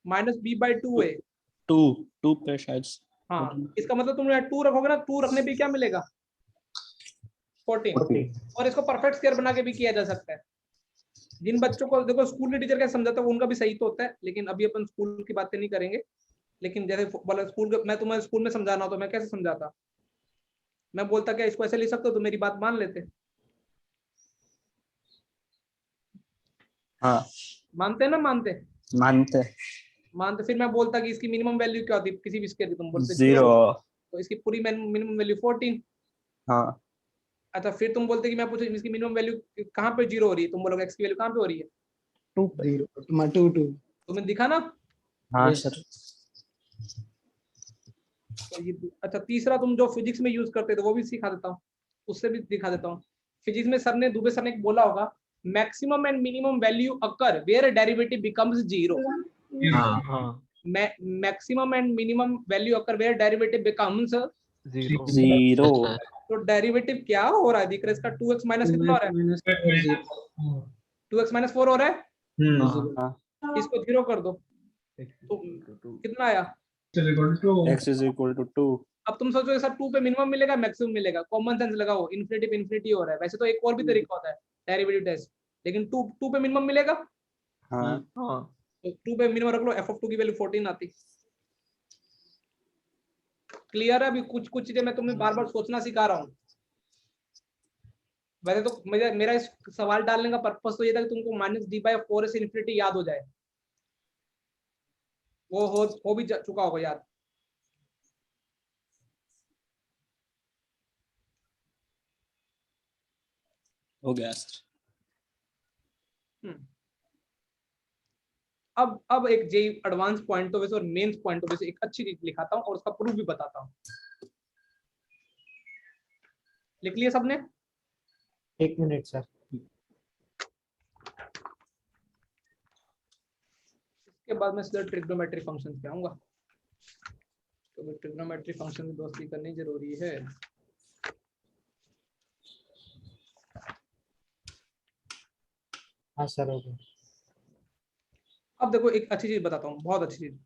B: माइनस बी बाई 2 है।
D: 2 पे शायद।
B: हाँ इसका मतलब तुम यहाँ 2 रखोगे ना, 2 रखने पे क्या मिलेगा? 14। और इसको परफेक्ट स्क्वायर बना के भी किया जा सकता है। जिन बच्चों को देखो स्कूल के टीचर कैसे समझाता है उनका भी सही तो होता है, लेकिन अभी अपन स्कूल की बातें नहीं करेंगे। लेकिन जैसे बोला स्कूल, मैं तुम्हें स्कूल में समझाना हो तो मैं कैसे समझाता? मैं बोलता क्या इसको ऐसे लिख सकते हो, तो मेरी बात मान लेते?
D: हाँ
B: मानते ना?
D: मानते।
B: मानते फिर मैं बोलता कि इसकी मिनिमम वैल्यू क्या होती है किसी भी स्क्वायर की? तुम बोलते
D: 0।
B: तो इसकी पूरी मिनिमम वैल्यू 14।
D: हाँ
B: अच्छा फिर तुम बोलते कि मैं पूछूं इसकी मिनिमम वैल्यू कहाँ पे 0 हो रही है? तुम बोलोगे एक्स की वैल्यू कहाँ पे हो रही है?
F: 2
B: तुम्हें दिखा ना?
D: हाँ सर।
B: तो ये अच्छा तीसरा तुम जो फिजिक्स में यूज करते थे वो भी सिखा देता हूँ, उससे भी दिखा देता हूँ। फिजिक्स में सर ने, दुबे सर ने बोला होगा, maximum and minimum value occur where derivative becomes 0।
A: हाँ
B: maximum and minimum value occur where derivative becomes
D: 0।
B: तो डेरिवेटिव क्या हो रहा है? दिख रहा है इसका 2x माइनस कितना हो रहा है? 2x माइनस 4 हो रहा है।
D: हाँ
B: इसको 0 कर दो तो कितना आया?
D: x is equal to 2।
B: अब तुम सोचो सर 2 पे मिनिमम मिलेगा मैक्सिमम मिलेगा, कॉमन सेंस लगाओ, इन्फिनिटी इन्फिनिटी हो रहा है। वैसे तो एक और भी तरीका होता है डेरिवेटिव टेस्ट, लेकिन 2 पे मिनिमम मिलेगा।
D: हाँ
A: हाँ
B: तो 2 पे मिनिमम रख लो, f(2) की वैल्यू 14 आती। क्लियर है? अभी कुछ चीजें मैं तुम्हें बार बार सोचना सिखा रहा हूँ। वैसे तो मेरा इस सवाल डालने का पर्पस तो ये था कि तुमको माइनस डी बाई 4 से इन्फिनिटी याद हो जाए। वो हो भी चुका होगा याद।
D: हो गया सर।
B: अब एक JEE advance point of view और मेंस पॉइंट ऑफ व्यू से एक अच्छी चीज लिखाता हूँ और उसका प्रूफ भी बताता हूँ। लिख लिया सबने?
F: 1 मिनट सर।
B: इसके बाद मैं सीधा ट्रिग्नोमेट्री फंक्शन पे आऊंगा, तो ट्रिग्नोमेट्री फंक्शन में दोस्ती करनी जरूरी है।
F: हाँ सर हो गया।
B: अब देखो एक अच्छी चीज बताता हूँ, बहुत अच्छी चीज,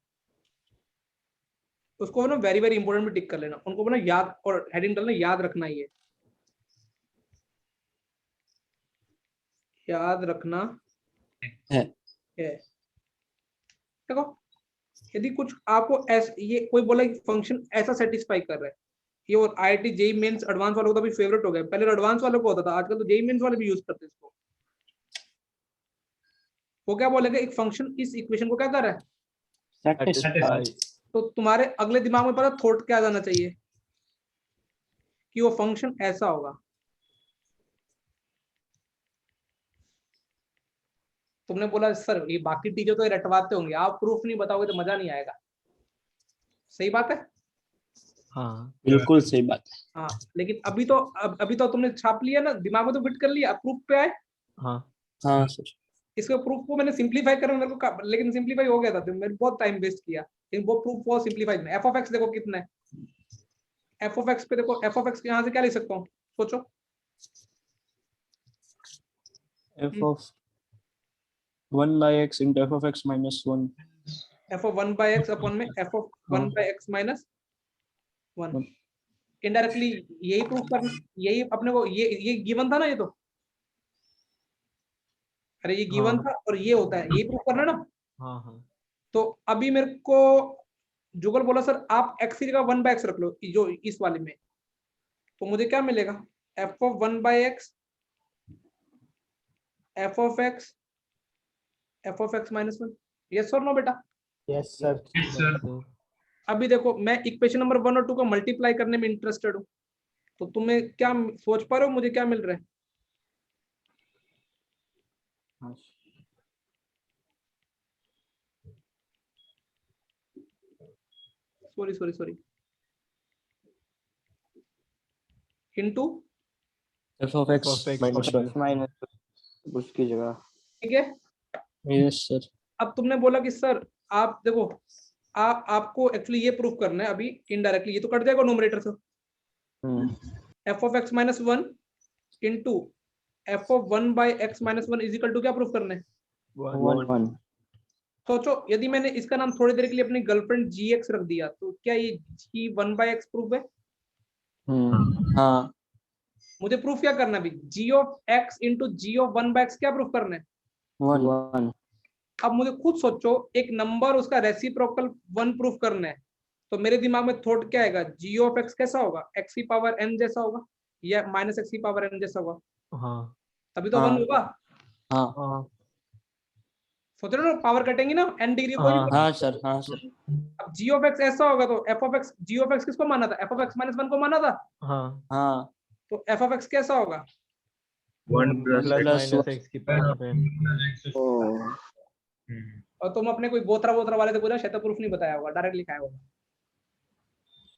B: उसको ना वेरी वेरी इंपॉर्टेंट में टिक कर लेना, उनको ना याद और हेडिंग डालना, याद रखना ही है, याद रखना
D: है।
B: देखो यदि कुछ आपको ये कोई बोला कि फंक्शन ऐसा सेटिस्फाई कर रहा है, ये और आईआईटी जेई मेंस एडवांस वालों का भी फेवरेट हो गया। पहले एडवांस वालों को होता था, आजकल तो जेई मेंस वाले भी यूज करते हैं इसको। वो क्या बोलेगा, एक फंक्शन इस इक्वेशन को क्या कर रहा है?
A: satisfy।
B: तो तुम्हारे अगले दिमाग में पता थॉट क्या जाना चाहिए कि वो फंक्शन ऐसा होगा। तुमने बोला सर ये बाकी टीचर तो ये रटवाते होंगे, आप प्रूफ नहीं बताओगे तो मजा नहीं आएगा। सही बात है?
A: हाँ
D: बिल्कुल सही बात है।
B: हाँ लेकिन अभी तो तुमने छाप लिया ना, दिमाग में तो फिट कर लिया, प्रूफ पे आए।
A: हाँ
D: हाँ सर।
B: इसके प्रूफ को मैंने सिंपलीफाई करा मेरे को, लेकिन सिंपलीफाई हो गया था तो मैंने बहुत टाइम वेस्ट किया, लेकिन वो प्रूफ वो सिंपलीफाई में। एफ ऑफ एक्स देखो कितना है, एफ ऑफ एक्स पे देखो, एफ ऑफ एक्स यहाँ से क्या लिख सकता हूँ सोचो?
D: f of 1 by x into f of x minus 1।
B: F of 1 by X upon में F of 1 by X minus 1। Indirectly यही प्रूफ करना, यही अपने को ये गिवन था ना, ये तो अरे ये गिवन
A: हाँ।
B: था और ये होता है, यही प्रूफ करना ना।
A: हाँ हाँ
B: तो अभी मेरे को जुगल बोला सर आप x की जगह 1/x रख लो जो इस वाले में, तो मुझे क्या मिलेगा, f of 1/x f of x minus 1। Yes और नो बेटा?
F: Yes sir.
E: Yes, sir.
B: अभी देखो मैं इक्वेशन नंबर 1 और 2 को मल्टीप्लाई करने में इंटरेस्टेड हूँ, तो तुम्हें क्या सोच पा रहे हो मुझे क्या मिल रहा है? Sorry into
D: f of x minus 1.
C: Minus उसकी जगह।
B: ठीक है।
D: Yes, sir.
B: अब तुमने बोला कि सर आप देखो आपको एक्चुअली ये प्रूफ करना है अभी इनडायरेक्टली, ये तो कट जाएगा नोमरेटर से, f of x minus 1 into f of 1/x minus 1 is equal to क्या प्रूफ करना है?
C: 1
B: सोचो यदि मैंने इसका नाम थोड़ी देर के लिए अपनी गर्लफ्रेंड gx रख दिया तो क्या ये g 1/x प्रूफ है?
D: हाँ
B: मुझे प्रूफ क्या करना है अभी, g of x into g of 1/x क्या प्रूफ करना है?
C: 1
B: अब मुझे खुद सोचो एक नंबर उसका रेसिप्रोकल 1 प्रूफ करना है, तो मेरे दिमाग में थॉट क्या आएगा, g of x कैसा होगा, x की पावर n जैसा होगा या माइनस x की पावर n जैसा होगा?
A: हाँ
B: तभी तो 1 होगा।
D: हाँ
A: हाँ
B: सोच रहे हो पावर कटेंगी ना, n डिग्री कोई भी।
D: हाँ सर, हाँ सर।
B: अब g of x ऐसा होगा तो f of x, g of x किसको माना था, f of x minus 1 को माना था,
A: हाँ
D: हाँ
B: तो f of x कैसा होगा?
E: 1 plus
A: plus
D: plus
A: minus x की पावर n।
C: ओ
B: और तुम अपने कोई बोतरा वाले से पूछा शायद प्रूफ नहीं बताया होगा, डायरेक्ट लिखाया होगा।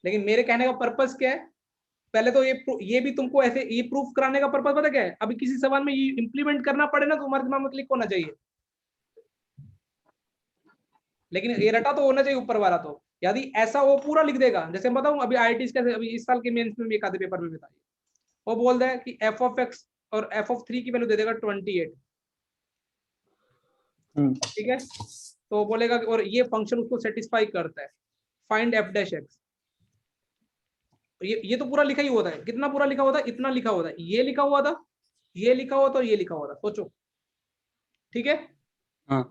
B: लेकिन मेरे कहने का पर्पस क्या है, पहले तो ये भी तुमको ऐसे ये प्रूफ कराने का पर्पस पता क्या है, अभी किसी सवाल में ये इंप्लीमेंट करना पड़े ना तो तुम्हारे दिमाग में क्लिक होना चाहिए, लेकिन ये रटा तो होना चाहिए ऊपर वाला। तो यदि ऐसा वो पूरा लिख देगा, जैसे मैं बताऊं अभी IIT कैसे अभी इस साल के मेंस में एक आधे पेपर में बताइए, वो बोल दे कि f of x और f of 3 की वैल्यू दे देगा 28, ठीक है, तो बोलेगा और ये फंक्शन उसको सेटिस्फाई करता है, फाइंड f डैश x। ये तो पूरा लिखा ही होता है, कितना पूरा लिखा होता है, इतना लिखा होता है, ये लिखा हुआ था, ये लिखा हुआ था, ये लिखा हुआ था, सोचो, ठीक है।
A: हाँ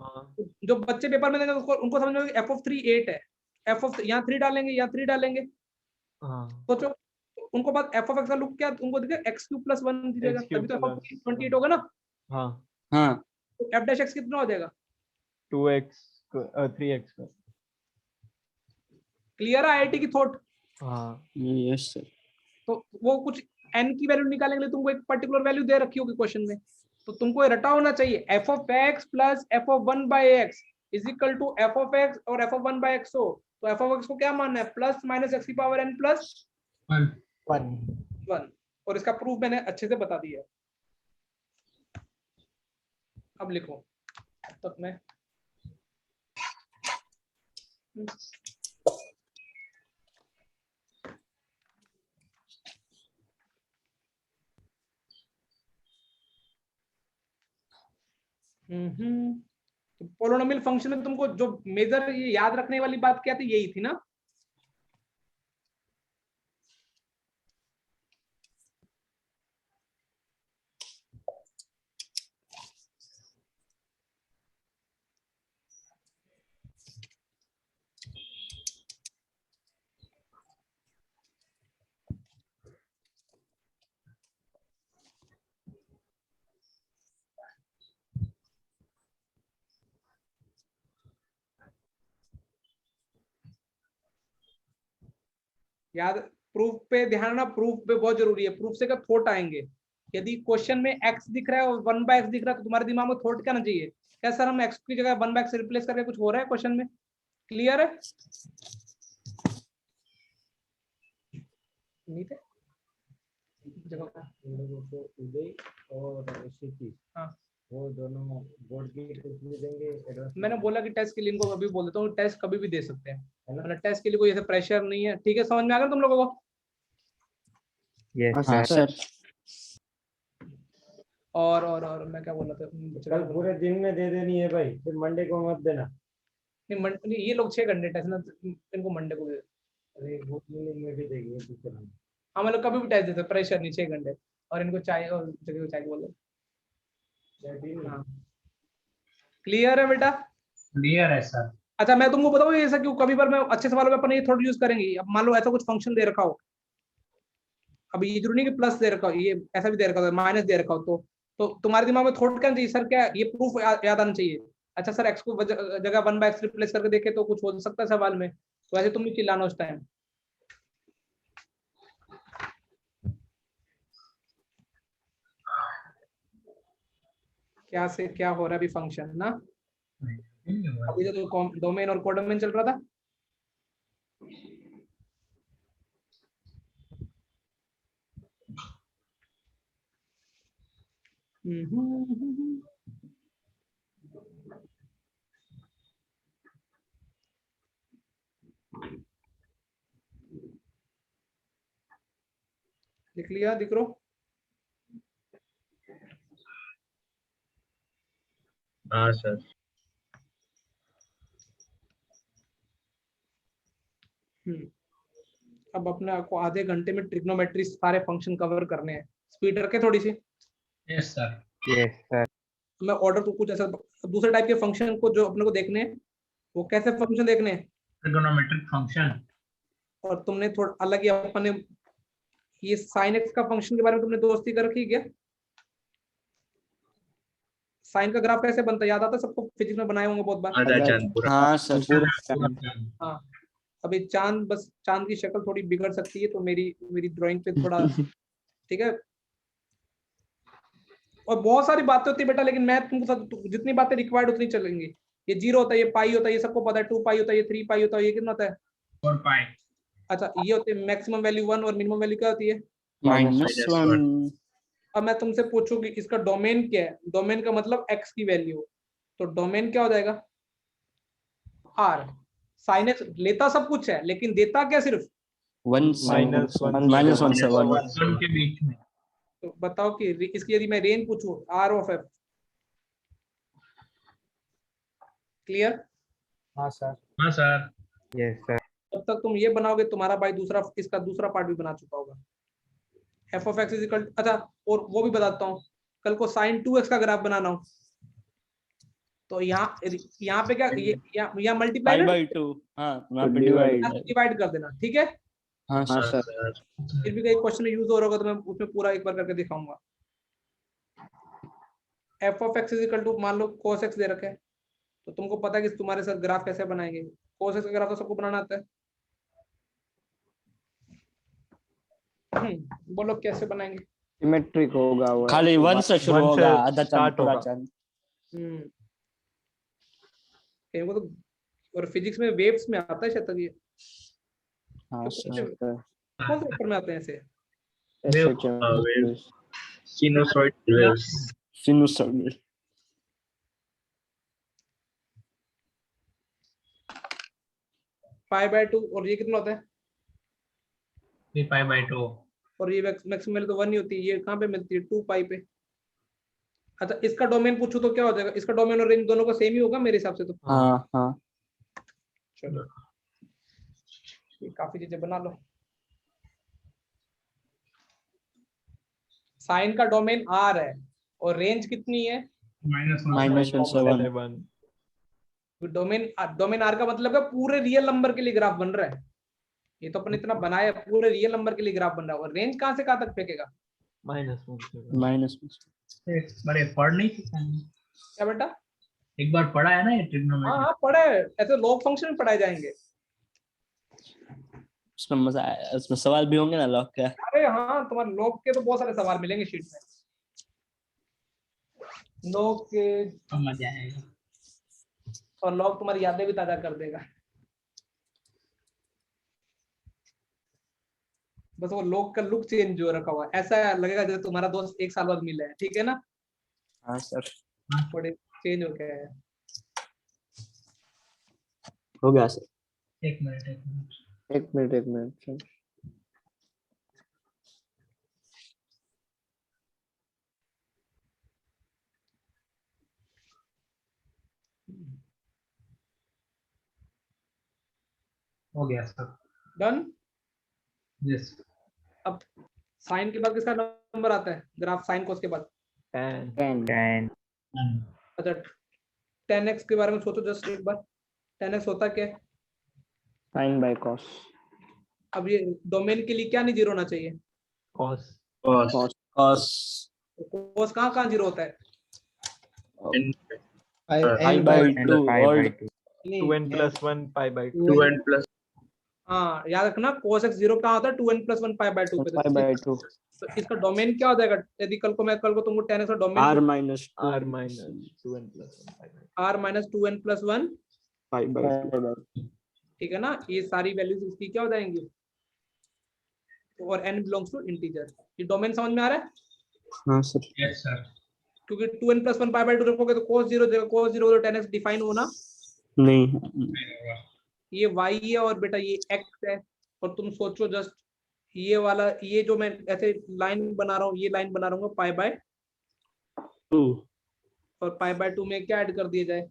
B: जो बच्चे पेपर में देंगे उनको समझ में f of 3 8 है, f of यहाँ 3 डालेंगे, यहाँ 3 डालेंगे,
A: हाँ
B: सोचो उनको बाद f of x का लुक क्या उनको दिखेगा x³ + 1 दीजिएगा,
A: x³
B: तभी तो f of
A: plus
B: 28 होगा ना।
A: हाँ
D: हाँ
B: तो f डैश x कितना हो जाएगा?
A: 2x 3x।
B: क्लियर है IIT की थॉट?
A: हाँ
D: यस सर।
B: तो वो कुछ n की वैल्यू निकालने के लिए तुमको एक पर्टिकुलर वैल्यू दे रखी होगी क्वेश्चन में, तो तुमको ये रटा होना चाहिए f of x plus f of 1/x is equal to f of x और f of 1/x हो, तो f of x को क्या मानना है, प्लस माइनस x की पावर n प्लस 1। और इसका प्रूफ मैंने अच्छे से बता दिया। अब लिखो तब मैं तो पोलिनोमियल फंक्शन में तुमको जो मेजर ये याद रखने वाली बात क्या थी, यही थी ना। याद प्रूफ पे ध्यान, ना प्रूफ पे बहुत जरूरी है, प्रूफ से क्या थॉट आएंगे। यदि क्वेश्चन में x दिख रहा है और 1/x दिख रहा है तो तुम्हारे दिमाग में थॉट क्या आना चाहिए, क्या सर हम x की जगह 1/x से रिप्लेस करके कुछ हो रहा है क्वेश्चन में। क्लियर है? नहीं थे
F: उदय और ऋषिकेश,
B: हाँ
F: वो दोनों बोर्ड की टेस्ट भी देंगे एडवांस।
B: मैंने बोला कि टेस्ट के लिए इनको अभी बोल देता हूँ, टेस्ट कभी भी दे सकते हैं,
F: है ना?
B: मतलब टेस्ट के लिए कोई ऐसा प्रेशर नहीं है। ठीक है, समझ में आ गया तुम लोगों को?
D: हाँ सर।
B: और मैं क्या बोला था,
F: कल पूरे दिन में दे देनी है भाई, फिर मंडे को मत देना।
B: नहीं ये लोग 6 घंटे टेस्ट ना, इनको मंडे को दे।
F: अरे वो क्लिनिक में भी देंगे टीचर हम।
B: हम लोग कभी भी टेस्ट देते, प्रेशर नहीं 6 घंटे, और इनको चाय और जगह को चाय बोलो। हाँ क्लियर है बेटा?
E: क्लियर है सर।
B: अच्छा मैं तुमको बताऊँ ऐसा क्यों, कभी बार मैं अच्छे सवालों में अपन ये थोड़ा यूज करेंगे। अब मान लो ऐसा कुछ फंक्शन दे रखा हो, अभी ये जरूरी नहीं कि प्लस दे रखा हो, ये ऐसा भी दे रखा हो, माइनस दे रखा हो, तो तुम्हारे दिमाग में थोड़ा क्या चाहिए, सर क्या ये प्रूफ याद आना चाहिए। अच्छा सर एक्स को जगह 1/x रिप्लेस करके देखे तो कुछ हो सकता है सवाल में, तो ऐसे तुम भी चिल्लाना उस टाइम। क्या से क्या हो रहा है अभी फंक्शन ना, अभी तो डोमेन और कोडोमेन चल रहा था। लिख लिया दिख रो?
E: हाँ सर।
B: अब अपने आपको आधे घंटे में ट्रिग्नोमेट्री सारे फंक्शन कवर करने हैं, स्पीड रखे थोड़ी सी।
E: Yes sir.
A: Yes, sir.
B: मैं ऑर्डर तो कुछ ऐसा दूसरे टाइप के फंक्शन को जो अपने को देखने हैं, वो कैसे फंक्शन देखने हैं,
E: ट्रिगोनोमेट्रिक फंक्शन।
B: और तुमने थोड़ा अलग ही अपने ये साइन एक्स का फंक्शन के बारे में तुमने दोस्ती कर रखी है क्या? साइन का ग्राफ कैसे बनता है याद आता है सबको, फिजिक्स में बनाए होंगे बहुत बार।
E: आधा चांद पूरा।
D: हाँ सर
E: पूरा
D: पूरा
E: चांद।
B: हाँ अभी चांद, बस चांद की शक्ल थोड़ी बिगड़ सकती है, तो मेरी ड्राइंग पे थोड़ा ठीक है। और बहुत सारी बातें होती है बेटा, लेकिन मैं तुमको जितनी बातें रिक्वायर्ड उतनी चलेंगी। ये 0 होता है, ये पाई होता है, ये सबको पता है, 2 पाई होता है, ये 3 पाई होता है, ये कितना होता है?
E: 4 पाई।
B: अच्छा ये होते हैं मैक्सिमम वैल्यू 1 और मिनिमम वैल्यू क्या होती है?
D: -1।
B: अब मैं तुमसे पूछूं कि इसका डोमेन क्या है, डोमेन का मतलब x की वैल्यू, तो डोमेन क्या हो जाएगा? r। साइन एक्स लेता सब कुछ है, लेकिन देता क्या सिर्फ?
A: -1
D: -1 से 1।
E: 1 के बीच में।
B: तो बताओ कि इसकी यदि मैं रेंज पूछूं r ऑफ f, क्लियर?
F: हाँ सर।
E: हाँ सर।
A: Yes, sir.
B: तब तक तुम ये बनाओगे, तुम्हारा भाई दूसरा इसका दूसरा पार्ट भी बना चुका होगा। f of x is equal, अच्छा और वो भी बताता हूँ, कल को sin 2x का ग्राफ बनाना हो तो यहाँ पे क्या, ये यहाँ मल्टीप्लाई
D: π/2। हाँ वहाँ पे डिवाइड है।
B: डिवाइड कर देना, ठीक है?
D: हाँ
C: हाँ
D: सर।
C: सर।
B: फिर भी कहीं क्वेश्चन में यूज हो रहा होगा तो मैं उसमें पूरा एक बार करके दिखाऊंगा। f of x is equal to, मान लो cos x दे रखा है, तो तुमको पता है कि तुम्हारे साथ ग्राफ कैसे बनाएंगे। cos x का ग्राफ तो सबको बनाना आता है। बोलो कैसे बनाएंगे?
C: सिमेट्रिक होगा वो।
D: खाली 1 से शुरू
A: 1
D: होगा,
A: से
D: आधा चांद
A: start
D: पूरा
A: होगा।
D: चांद।
B: कहीं को तो, और फिजिक्स में वेव्स में आता है शायद ये,
D: हाँ सर।
B: कौन से पेपर में आते हैं ऐसे?
C: ऐसे
E: वेव
C: क्या?
E: Wave सिनुसॉइड waves.
D: सिनुसॉइड।
B: π/2, और ये कितना होता है?
E: 3π/2।
B: और ये मैक्सिमम तो 1 ही होती है, ये कहाँ पे मिलती है? 2 पाई पे। अच्छा इसका डोमेन पूछूं तो क्या हो जाएगा? इसका डोमेन और रेंज दोनों का सेम ही होगा मेरे हिसाब से तो।
D: हाँ हाँ।
B: चलो ये काफी चीजें बना लो। साइन का डोमेन r है और रेंज कितनी है?
E: -1
D: -1 से 1।
A: 1.
B: डोमेन r का मतलब है पूरे रियल नंबर के लिए ग्राफ बन रहा है। ये तो अपन इतना बनाया, पूरे रियल नंबर के लिए ग्राफ बन रहा है, और रेंज कहाँ से कहाँ तक फेंकेगा?
A: -1.
E: एक बार ये पढ़ नहीं सकता।
B: क्या बेटा?
E: एक बार पढ़ा है ना ये
B: हाँ
E: ट्रिग्नोमेट्री।
B: हाँ पढ़े, ऐसे लॉग फंक्शन में पढ़ाए जाएंगे।
D: उसमें मजा आया, उसमें सवाल भी होंगे ना लॉग का।
B: अरे हाँ तुम्हारे लॉग के तो बहुत सारे सवाल मिलेंगे शीट में, लॉग के,
E: अब मजा आएगा।
B: और लॉग तुम्हारी यादें भी ताजा कर देगा। बस वो लॉग का लुक चेंज हो रखा हुआ है, ऐसा लगेगा जैसे तुम्हारा दोस्त 1 साल बाद मिला है, ठीक है ना?
D: हाँ सर।
B: थोड़े चेंज हो गया है।
C: हो गया सर।
E: एक मिनट एक मिनट।
C: एक मिनट सर।
E: हो गया सर।
B: डन।
E: यस।
B: अब साइन के बाद किसका नंबर आता है ग्राफ साइन कोस के बाद?
A: 10
B: अच्छा 10x के बारे में सोचो जस्ट एक बार। 10x होता क्या है?
C: Sine by cos.
B: अब ये डोमेन के लिए क्या नहीं जीरो होना चाहिए?
A: cos
D: cos
B: कोस कहाँ कहाँ जीरो होता है?
D: pi by 2 old
A: 2n plus 1 pi by 2
E: 2n plus
B: हाँ याद रखना cos x जीरो कहाँ होता है? 2n+1 pi by 2 पे।
C: pi by 2
B: तो इसका डोमेन क्या हो जाएगा? यदि कल को तुमको 10x का domain
D: r minus
A: r minus 2n plus 1 pi by 2
B: r minus 2n+1
D: pi by 2
B: ठीक है ना? ये सारी वैल्यूज इसकी क्या हो जाएंगी? और n बिलोंग्स टू इंटीजर। ये डोमेन समझ में आ रहा है?
D: हाँ सर
E: yes sir
B: क्योंकि 2n+1 pi by 2 रखोगे तो cos 0 जगह cos 0 तो 10x डिफाइन होना
D: नहीं
B: ये y है और बेटा ये x है। और तुम सोचो जस्ट ये वाला ये जो मैं ऐसे लाइन बना रहा हूँ ये लाइन बना रहा हूँ पाई बाय
D: 2
B: और पाई बाय 2 में क्या ऐड कर दिया जाए?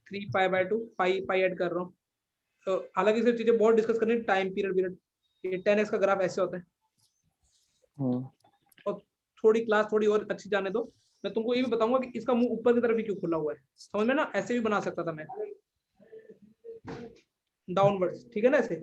B: 3 pi by 2 pi pi add कर रहा हूँ। तो हालांकि सब चीजें बहुत डिस्कस करनी टाइम पीरियड ये 10x का ग्राफ ऐसे होता है। और थोड़ी क्लास थोड़ी और अच्छी जाने दो, मैं तुमको ये भी बताऊंगा कि इसका मुंह ऊपर की तरफ ही क्यों खुला हुआ है। समझ में ना? ऐसे भी बना सकता था मैं डाउनवर्ड्स, ठीक है ना? ऐसे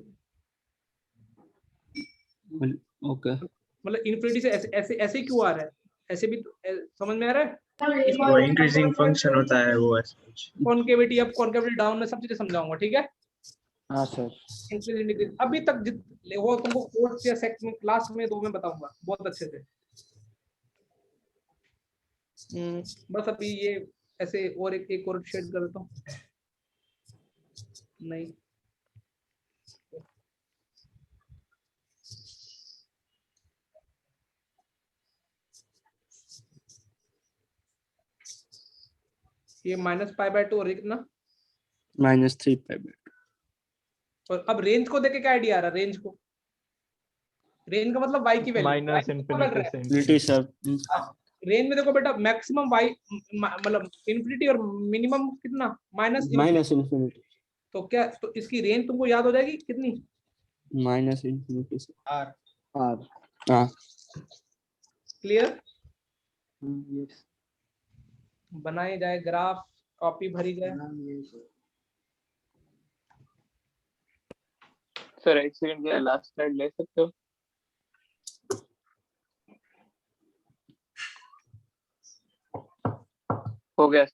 D: ओके
B: मतलब इन्फिनिटी से ऐसे ऐसे ऐसे क्यों आ रहा है? ऐसे भी तो, समझ में आ रहा है?
E: वो इंक्रीजिंग फंक्शन होता है वो ऐसे कुछ
B: कॉन्केविटी अप कॉन्केविटी डाउन में सब चीजें समझाऊंगा, ठीक है?
C: हाँ सर।
B: इंक्रीज डिक्रीज अभी तक वो तुमको कोर्स या सेक्ट में क्लास में दो में बताऊंगा बहुत अच्छे से। बस अभी ये ऐसे और एक और शेड कर देता हूँ। नहीं ये -π/2 और ये कितना?
D: -3 pi by 2
B: और अब रेंज को देख के क्या आइडिया आ रहा है? रेंज को, रेंज का मतलब y की वैल्यू
A: minus infinity से
D: infinity sir
B: रेंज में देखो बेटा मैक्सिमम y मतलब इंफिनिटी और मिनिमम कितना?
D: minus infinity
B: तो क्या तो इसकी रेंज तुमको याद हो जाएगी कितनी?
D: minus infinity sir
C: R
D: हाँ
B: क्लियर?
C: yes
B: बनाए जाए ग्राफ, कॉपी भरी जाए।
G: सर एक सेकंड के लास्ट स्लाइड ले सकते हो? हो गया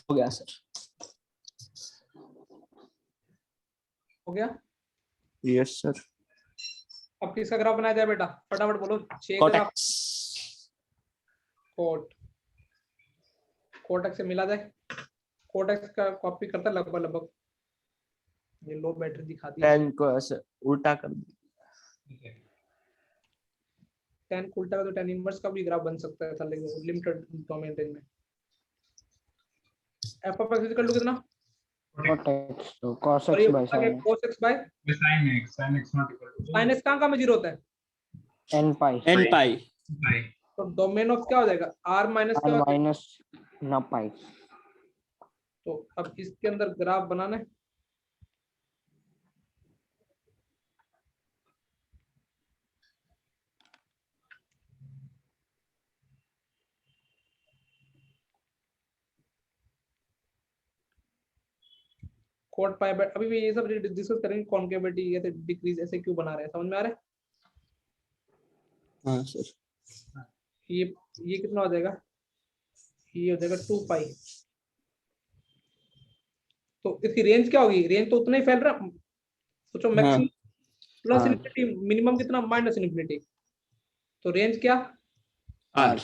D: हो गया सर
B: हो गया?
D: यस सर
B: अब किसका ग्राफ बनाया जाए बेटा? फटाफट बोलो।
D: cot
B: graph
D: x
B: cot X से मिला जाए। कोट एक्स का कॉपी करता लगभग लगभग ये लो बैटरी दिखाती है।
D: 10 को ऐसे उल्टा कर दो
B: 10 उल्टा का तो 10 इनवर्स का भी ग्राफ बन सकता है था लेकिन लिमिटेड डोमेन रेंज में। f of x equal to कितना?
C: cot x तो cos
B: और
C: x
B: ये
C: by sin x
B: cos x by
E: sin x not equal to
B: sin x कहाँ कहाँ में जीरो होता है?
C: n pi
D: n pi
E: pi
B: तो डोमेन ऑफ क्या हो जाएगा? r माइनस
C: r
B: क्या हो जाएगा?
C: minus ना pi
B: तो अब इसके अंदर ग्राफ बनाना है। कोट पाई बाय अभी भी ये सब डिस्कस करेंगे। कॉन्केविटी या डिक्रीज ऐसे क्यों बना रहे हैं? समझ में आ रहा है?
D: हाँ सर
B: ये कितना हो जाएगा? ये हो जाएगा 2 पाई। तो इसकी रेंज क्या होगी? रेंज तो उतना ही फैल रहा। सोचो मैक्सिमम प्लस इन्फिनिटी मिनिमम कितना? Minus infinity. तो रेंज क्या?
D: r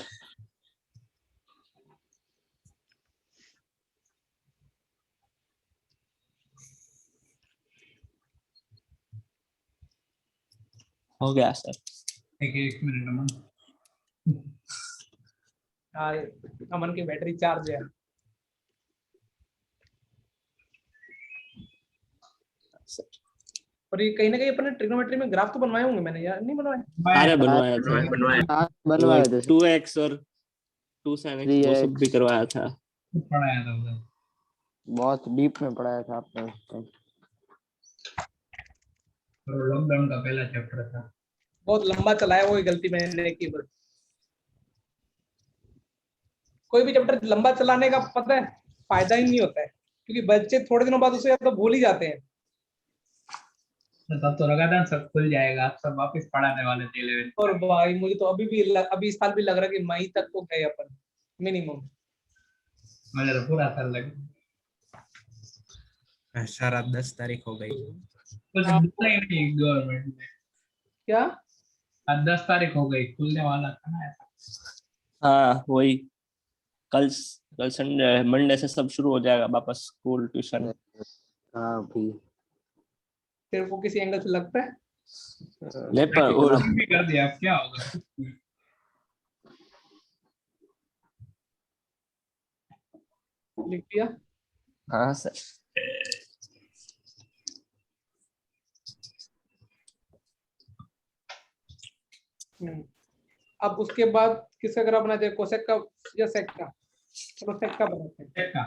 D: हो गया सर
E: एक मिनट अमन
B: हाँ, अमन की बैटरी चार्ज है। और ये कहीं ना कहीं अपने ट्रिग्नोमेट्री में ग्राफ तो बनवाए होंगे मैंने, यार नहीं बनवाए?
D: अरे बनवाया था
C: बनवाया था
D: 2x और 2 sin x वो सब भी
C: 3x।
D: करवाया था।
E: पढ़ाया था उधर।
C: बहुत डीप में पढ़ाया था आपने उस टाइम।
E: और लॉकडाउन का पहला चैप्टर था।
B: बहुत लंबा चला है, वो गलती मैंने की बस। कोई भी चैप्टर लंबा चलाने का पता है फायदा ही नहीं होता है, क्योंकि बच्चे थोड़े दिनों बाद उसे या तो भूल ही जाते हैं।
E: तब तो लगा था सब खुल जाएगा, अब सब वापस पढ़ाने वाले थे 11।
B: और भाई मुझे तो अभी इस साल भी लग रहा है कि मई तक तो गए अपन मिनिमम।
E: मुझे तो पूरा साल लगा।
H: सारा 10 तारीख हो गई।
E: कुछ बोला ही नहीं गवर्नमेंट ने।
B: क्या?
E: आज 10 तारीख हो गई, खुलने वाला था ना ऐसा।
D: हाँ वही, कल कल संडे मंडे से सब शुरू हो जाएगा वापस, स्कूल ट्यूशन।
C: हाँ भी
B: तेरे को किसी एंगल से लगता है?
D: ले पर और
E: भी कर दिया, अब क्या होगा।
B: लिख दिया।
D: हाँ सर।
B: अब उसके बाद किसका ग्राफ बनाते हैं, कोसेक का या सेक का? चलो सेक का बनाते हैं।
E: देखा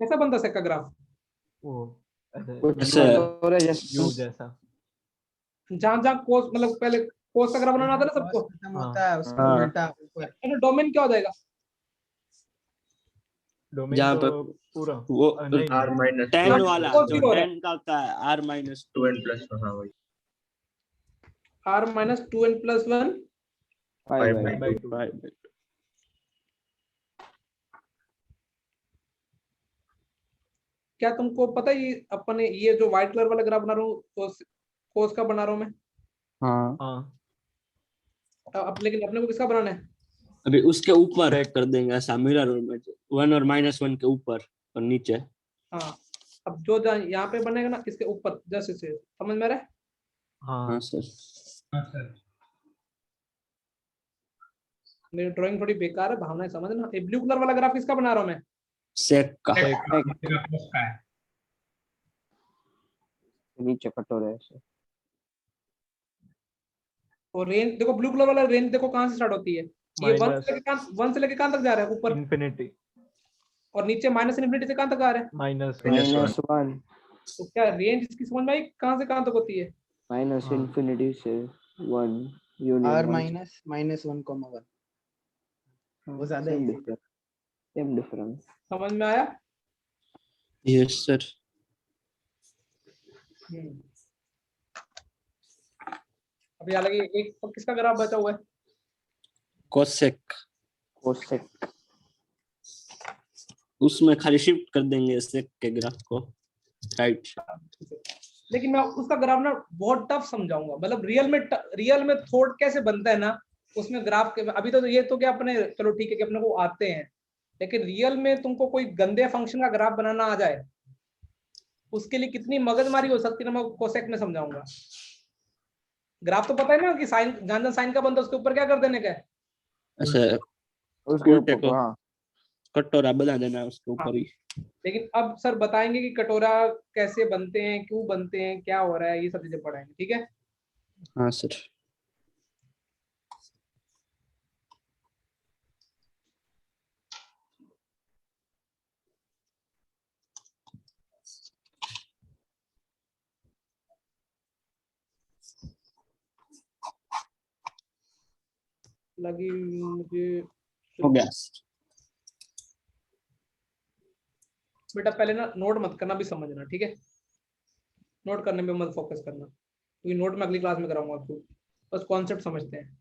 B: कैसा बनता सेक का ग्राफ?
A: वो
C: कुछ
D: ऐसे
C: कटोरे
A: यू
C: जैसे
A: जैसा।
B: जहाँ जहाँ कोस मतलब पहले कोस का ग्राफ बनाना आता है ना सबको,
F: खत्म होता है उसका
D: हाँ।
F: उल्टा ऊपर।
B: डोमेन क्या हो जाएगा?
A: डोमेन
D: जहाँ
A: तो
D: पे
A: पूरा
D: वो
A: नहीं,
I: R minus
D: 10
B: 2n
D: वाला
B: cos
D: जो
B: zero हो रहा है।
D: 10 का होता है r minus
I: 2n plus 1, हाँ वही
B: r minus 2n plus 1
C: 5
I: 5
C: by
I: 2।
A: 5/2।
B: क्या तुमको पता है ये अपने ये जो व्हाइट कलर वाला ग्राफ बना रहा हूँ कोस का बना रहा हूँ मैं।
D: हाँ
A: हाँ
B: अब लेकिन अपने को किसका बनाना है?
D: अभी उसके ऊपर कर देंगे ऐसा मिरर में, 1 और -1 के ऊपर और नीचे।
B: हाँ, अब जो यहाँ पे बनेगा ना इसके ऊपर, जस्ट इसे समझ में आ रहा है?
A: हाँ
D: हाँ सर।
E: हाँ सर।
B: मेरी ड्राइंग थोड़ी बेकार है, भावनाएं समझना। ये ब्लू कलर वाला ग्राफ किसका बना रहा हूँ मैं?
D: सेक का।
E: का है।
C: नीचे कटोरे ऐसे।
B: और रेंज देखो, ब्लू कलर वाला रेंज देखो कहाँ से स्टार्ट होती है, ये 1
A: माइनस
B: से लेके कहाँ तक जा रहा है ऊपर,
A: इन्फिनिटी,
B: और नीचे माइनस इनफिनिटी से कहाँ तक आ रहा है।
C: -1
B: तो क्या रेंज इसकी समझ में आई कहाँ से कहाँ तक होती है?
C: माइनस
A: हाँ।
C: इन्फिनिटी से 1
F: R
C: यूनियन
F: minus -1, 1 वो ज्यादा
C: सेम
F: easy।
C: डिफरेंस।
B: समझ में आया?
D: Yes sir.
B: अभी हालांकि एक और किसका ग्राफ बचा हुआ है?
D: कोसेक,
C: कोसेक
D: उसमें खाली शिफ्ट कर देंगे सेक के ग्राफ को राइट।
B: लेकिन मैं उसका ग्राफ ना बहुत टफ समझाऊंगा, मतलब रियल में थॉट कैसे बनता है ना उसमें ग्राफ के। अभी तो ये तो क्या अपने चलो ठीक है कि अपने को आते हैं, लेकिन रियल में तुमको कोई गंदे फंक्शन का ग्राफ बनाना आ जाए उसके लिए कितनी मगजमारी हो सकती है ना, मैं कोसेक में समझाऊंगा। ग्राफ तो पता है ना कि साइन, जहां साइन का बनता है उसके ऊपर क्या कर देने का है?
D: ऐसे
C: उसके
D: उल्टे
C: ऊपर
D: को
C: हाँ
D: कटोरा बना देना उसके ऊपर ही।
B: लेकिन अब सर बताएंगे कि कटोरा कैसे बनते हैं, क्यों बनते हैं, क्या हो रहा है, ये सब चीजें पढ़ाएंगे, ठीक है?
D: हाँ सर।
B: लगी मुझे
D: हो गया।
B: बेटा पहले ना नोट मत करना, भी समझना, ठीक है? नोट करने में मत फोकस करना, क्योंकि नोट में अगली क्लास में कराऊंगा आपको। बस कॉन्सेप्ट समझते हैं।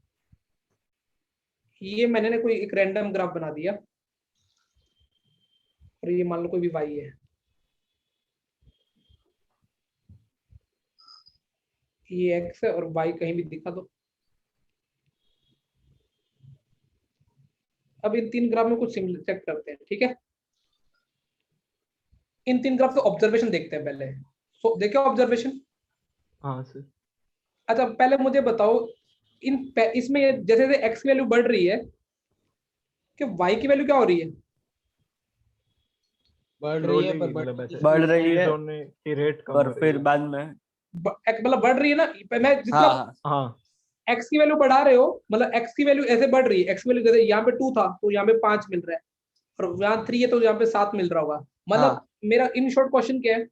B: ये मैंने कोई एक रैंडम ग्राफ बना दिया और ये मान लो कोई भी वाई है, ये एक्स है और वाई कहीं भी दिखा दो। अब इन 3 ग्राफ में कुछ सिमिलर चेक करते हैं, ठीक है? इन 3 ग्राफ के ऑब्जर्वेशन देखते हैं पहले। देखे ऑब्जर्वेशन?
A: हाँ सर।
B: अच्छा पहले मुझे बताओ, इसमें जैसे जैसे x की वैल्यू बढ़ रही है कि y की वैल्यू क्या हो रही है?
F: बढ़ रही है पर
A: Slowly, मतलब ऐसे
I: बढ़ रही
A: increase
I: है,
A: होने की रेट कम
I: पर
A: हो रही
I: फिर
A: है।
I: बाद में
B: मतलब बढ़ रही है ना, मैं जितना
I: हाँ हाँ
A: हाँ
B: x की वैल्यू बढ़ा रहे हो, मतलब x की वैल्यू ऐसे बढ़ रही है, x की वैल्यू जैसे यहाँ पे 2 था तो यहाँ पे 5 मिल रहा है, और यहाँ 3 है तो यहाँ पे 7 मिल रहा होगा। मतलब
I: हाँ।
B: मेरा इन शॉर्ट क्वेश्चन क्या है,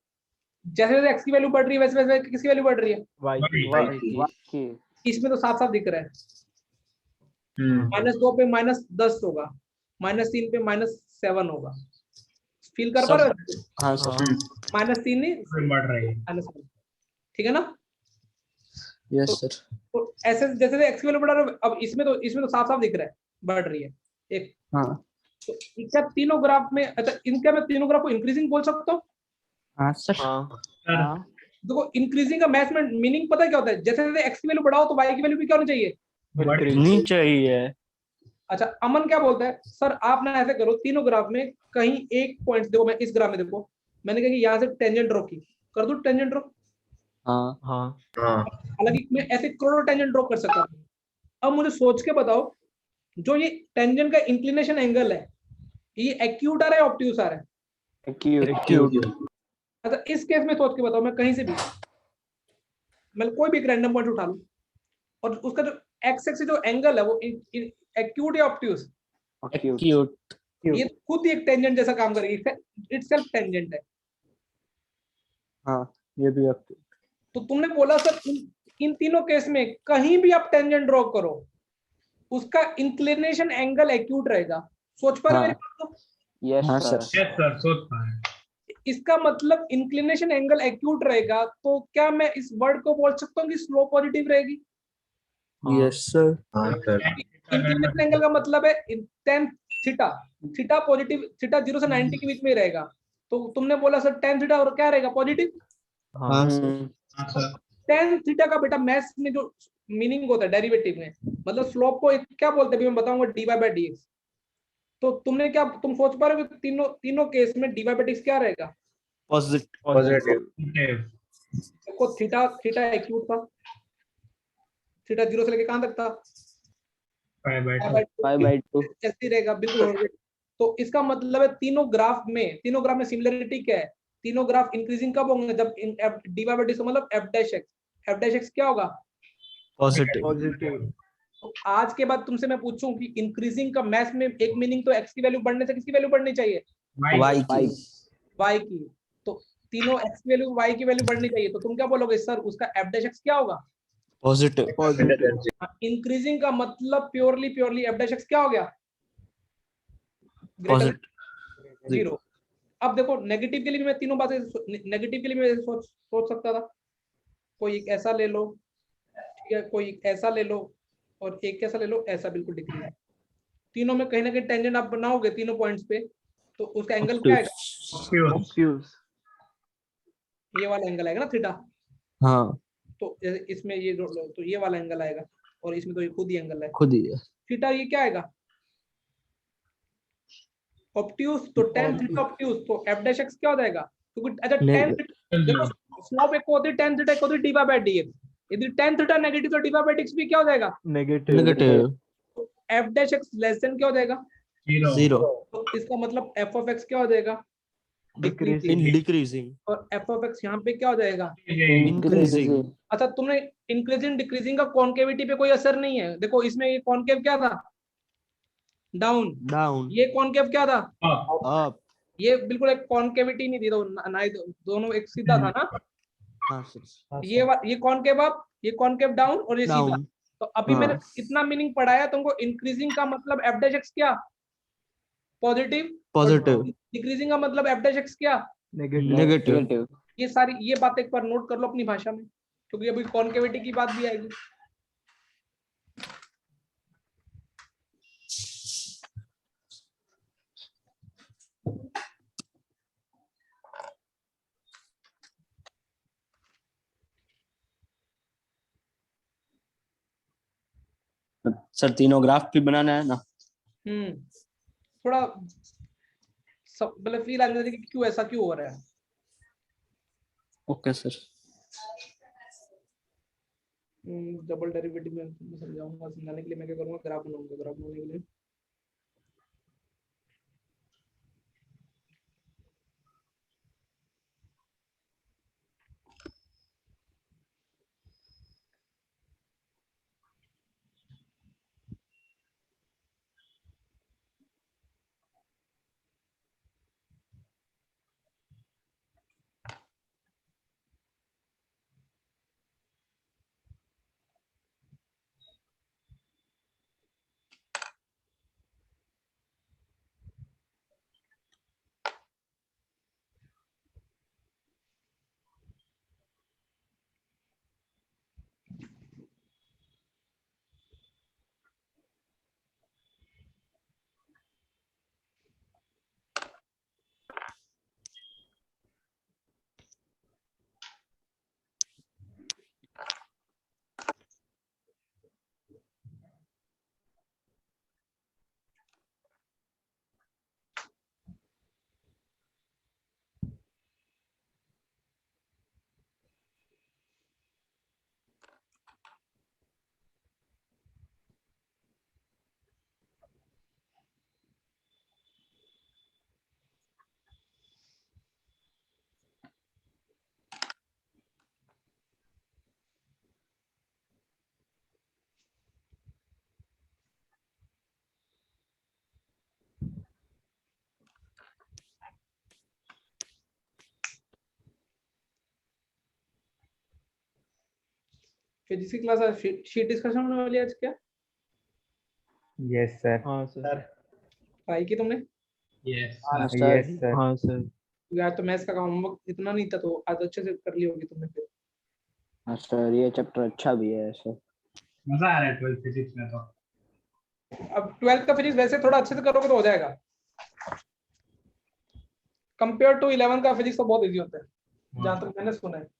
B: जैसे जैसे x की वैल्यू बढ़ रही है वैसे वैसे किसकी वैल्यू बढ़ रही है?
A: y की
C: वाक्य
B: इसमें तो साफ साफ दिख रहा है,
E: हम्म
B: -2 पे -10 होगा, -3 पे -7 होगा। फील कर पा
D: सर
B: रहे हो?
I: हाँ सर
B: -3 नहीं,
E: बढ़ रही है।
B: -7, ठीक है ना?
D: यस सर
B: तो ऐसे जैसे जैसे x की वैल्यू बढ़ा रहे हो, अब इसमें तो साफ साफ दिख रहा है बढ़ रही है एक।
D: हाँ
B: तो क्या तीनों ग्राफ में, अच्छा इनका मैं तीनों ग्राफ को इंक्रीजिंग बोल सकता हूँ?
D: हाँ सर
A: हाँ
E: सर
C: हाँ
B: देखो इंक्रीजिंग का मैथ में मीनिंग पता है क्या होता है, जैसे जैसे x की वैल्यू बढ़ाओ तो y की वैल्यू भी क्या होनी चाहिए?
D: नहीं चाहिए।
B: अच्छा अमन क्या बोलता है, सर आप ना ऐसे करो तीनों ग्राफ में कहीं एक पॉइंट देखो, मैं इस ग्राफ में देखो, मैंने कहा कि यहाँ से टेंजेंट ड्रॉ की, कर दूं टेंजेंट ड्रॉ?
D: हाँ
A: हाँ
B: हालांकि मैं ऐसे करोड़ों टेंजेंट ड्रॉ कर सकता हूँ। अब मुझे सोच के बताओ, जो ये टेंजेंट का इंक्लिनेशन एंगल है, ये एक्यूट आ रहा है ऑब्ट्यूस आ रहा है?
C: एक्यूट
B: अच्छा इस केस में सोच के बताओ, मैं कहीं से भी मैं कोई भी एक रैंडम पॉइंट उठा लूं और उसका जो एक्स एक्सिस जो एंगल है वो एक्यूट या ऑब्ट्यूस?
D: एक्यूट।
B: ये खुद ही एक टेंजेंट जैसा काम करेगी, इटसेल्फ टेंजेंट है।
D: हाँ ये भी एक्यूट।
B: तो तुमने बोला सर इन तीनों केस में कहीं भी आप टेंजेंट ड्रॉ करो उसका इंक्लिनेशन एंगल एक्यूट रहेगा। सोच पा रहे हो मेरी
D: हाँ
B: बात को?
C: यस
D: हाँ
C: सर
D: सर
E: यस सर सोच पा रहे हैं।
B: इसका मतलब इंक्लिनेशन एंगल एक्यूट रहेगा, तो क्या मैं इस वर्ड को बोल सकता हूँ कि स्लोप पॉजिटिव रहेगी?
D: Yes sir.
B: इंक्लिनेशन एंगल का मतलब है tan theta, theta positive, theta 0 से 90 के बीच में ही रहेगा। तो तुमने बोला सर tan थीटा और क्या रहेगा? पॉजिटिव।
A: हाँ
D: हाँ सर।
E: हाँ सर
B: tan थीटा का बेटा मैथ्स में जो मीनिंग होता है डेरिवेटिव में, मतलब स्लोप को क्या बोलते हैं अभी मैं बताऊंगा, dy/dx। तो तुमने क्या, तुम सोच पा रहे हो कि तीनों केस में dy/dx क्या रहेगा?
A: पॉजिटिव
B: देखो थीटा एक्यूट था, थीटा 0 से लेके कहां तक था?
E: 5/2
C: 5/2
B: ऐसे रहेगा बिल्कुल। तो इसका मतलब है तीनों ग्राफ में सिमिलरिटी क्या है? तीनों ग्राफ इंक्रीजिंग कब होंगे? जब dy/dx मतलब f'(x) क्या होगा?
D: पॉजिटिव।
A: पॉजिटिव
B: तो आज के बाद तुमसे मैं पूछूं कि इंक्रीजिंग का मैथ में एक मीनिंग तो x की वैल्यू बढ़ने से किसकी वैल्यू बढ़नी चाहिए?
D: वाई की।
B: y की। तो तीनों x की वैल्यू y की वैल्यू बढ़नी चाहिए, तो तुम क्या बोलोगे सर उसका f'(x) क्या होगा?
D: पॉजिटिव।
A: पॉजिटिव
B: इंक्रीजिंग का मतलब प्योरली f'(x) क्या हो गया? Greater
D: positive.
B: 0। अब देखो नेगेटिव के लिए भी मैं तीनों बातें, नेगेटिव के लिए मैं सोच सकता था, कोई एक ऐसा ले लो, ठीक है, कोई एक ऐसा ले लो और एक कैसा ले लो, ऐसा बिल्कुल डिक्रीज है। तीनों में कहीं ना कहीं टेंजेंट आप बनाओगे तीनों पॉइंट्स पे, तो उसका एंगल क्या आएगा?
A: ऑब्ट्यूस
B: ये वाला एंगल आएगा ना थीटा।
D: हाँ
B: तो जैसे इसमें ये लो तो ये वाला एंगल आएगा, और इसमें तो ये खुद ही एंगल है
D: खुद ही है।
B: थीटा। ये क्या आएगा? ऑब्ट्यूस। तो tan थीटा ऑब्ट्यूस, तो f'(x) क्या हो जाएगा? क्योंकि अच्छा tan देखो स्लोप एक होती है tan थीटा, एक होती है dy/dx। यदि tan थीटा नेगेटिव तो dy/dx भी क्या हो जाएगा?
A: Negative
D: negative.
B: तो f'(x) लेस देन क्या हो जाएगा?
D: 0
B: तो इसका मतलब f(x) क्या हो जाएगा?
A: Decreasing
D: decreasing.
B: और f(x) यहाँ पे क्या हो जाएगा?
D: इंक्रीजिंग।
B: अच्छा तुमने इंक्रीजिंग डिक्रीजिंग का कॉन्केविटी पे कोई असर नहीं है। देखो इसमें ये कॉन्केव क्या था? डाउन।
D: डाउन।
B: ये कॉन्केव क्या था?
D: अप।
B: ये बिल्कुल एक कॉन्केविटी नहीं थी, तो ना दोनों एक सीधा था ना।
D: हाँ सर।
B: ये कॉन्केव अप, ये कॉन्केव डाउन, और ये सीधा।
D: डाउन।
B: तो अभी
D: हाँ।
B: मैंने इतना मीनिंग पढ़ाया तुमको। इंक्रीजिंग का मतलब f'(x) क्या? पॉजिटिव।
D: पॉजिटिव।
B: डिक्रीजिंग का मतलब f'(x) क्या?
A: Negative
D: negative.
B: ये सारी ये बातें एक बार नोट कर लो अपनी भाषा में, क्योंकि अभी कॉन्केविटी की बात भी आएगी।
D: सर तीनों ग्राफ भी बनाना है ना?
B: थोड़ा सब मतलब फील आने लगे कि क्यों ऐसा क्यों हो रहा है।
D: Okay sir.
B: डबल डेरिवेटिव में मैं समझाऊंगा, समझाने के लिए मैं क्या करूंगा, ग्राफ बनाऊंगा। ग्राफ बनाने के लिए फिजिक्स की क्लास शीट डिस्कशन होने वाली है आज क्या?
F: Yes sir.
A: हाँ सर।
B: ट्राई की तुमने?
E: यस
C: हाँ
E: सर।
C: सर।
F: Yes sir.
A: हाँ सर।
B: यार तो मैथ्स का होमवर्क इतना नहीं था, तो आज अच्छे से कर ली होगी तुमने फिर।
C: हाँ सर, ये चैप्टर अच्छा भी है सर।
E: मजा आ रहा है 12th फिजिक्स में तो।
B: अब 12th का फिजिक्स वैसे थोड़ा अच्छे से करोगे तो हो जाएगा, कंपेयर टू 11 का फिजिक्स तो बहुत इजी होता है जहां तक मैंने सुना है।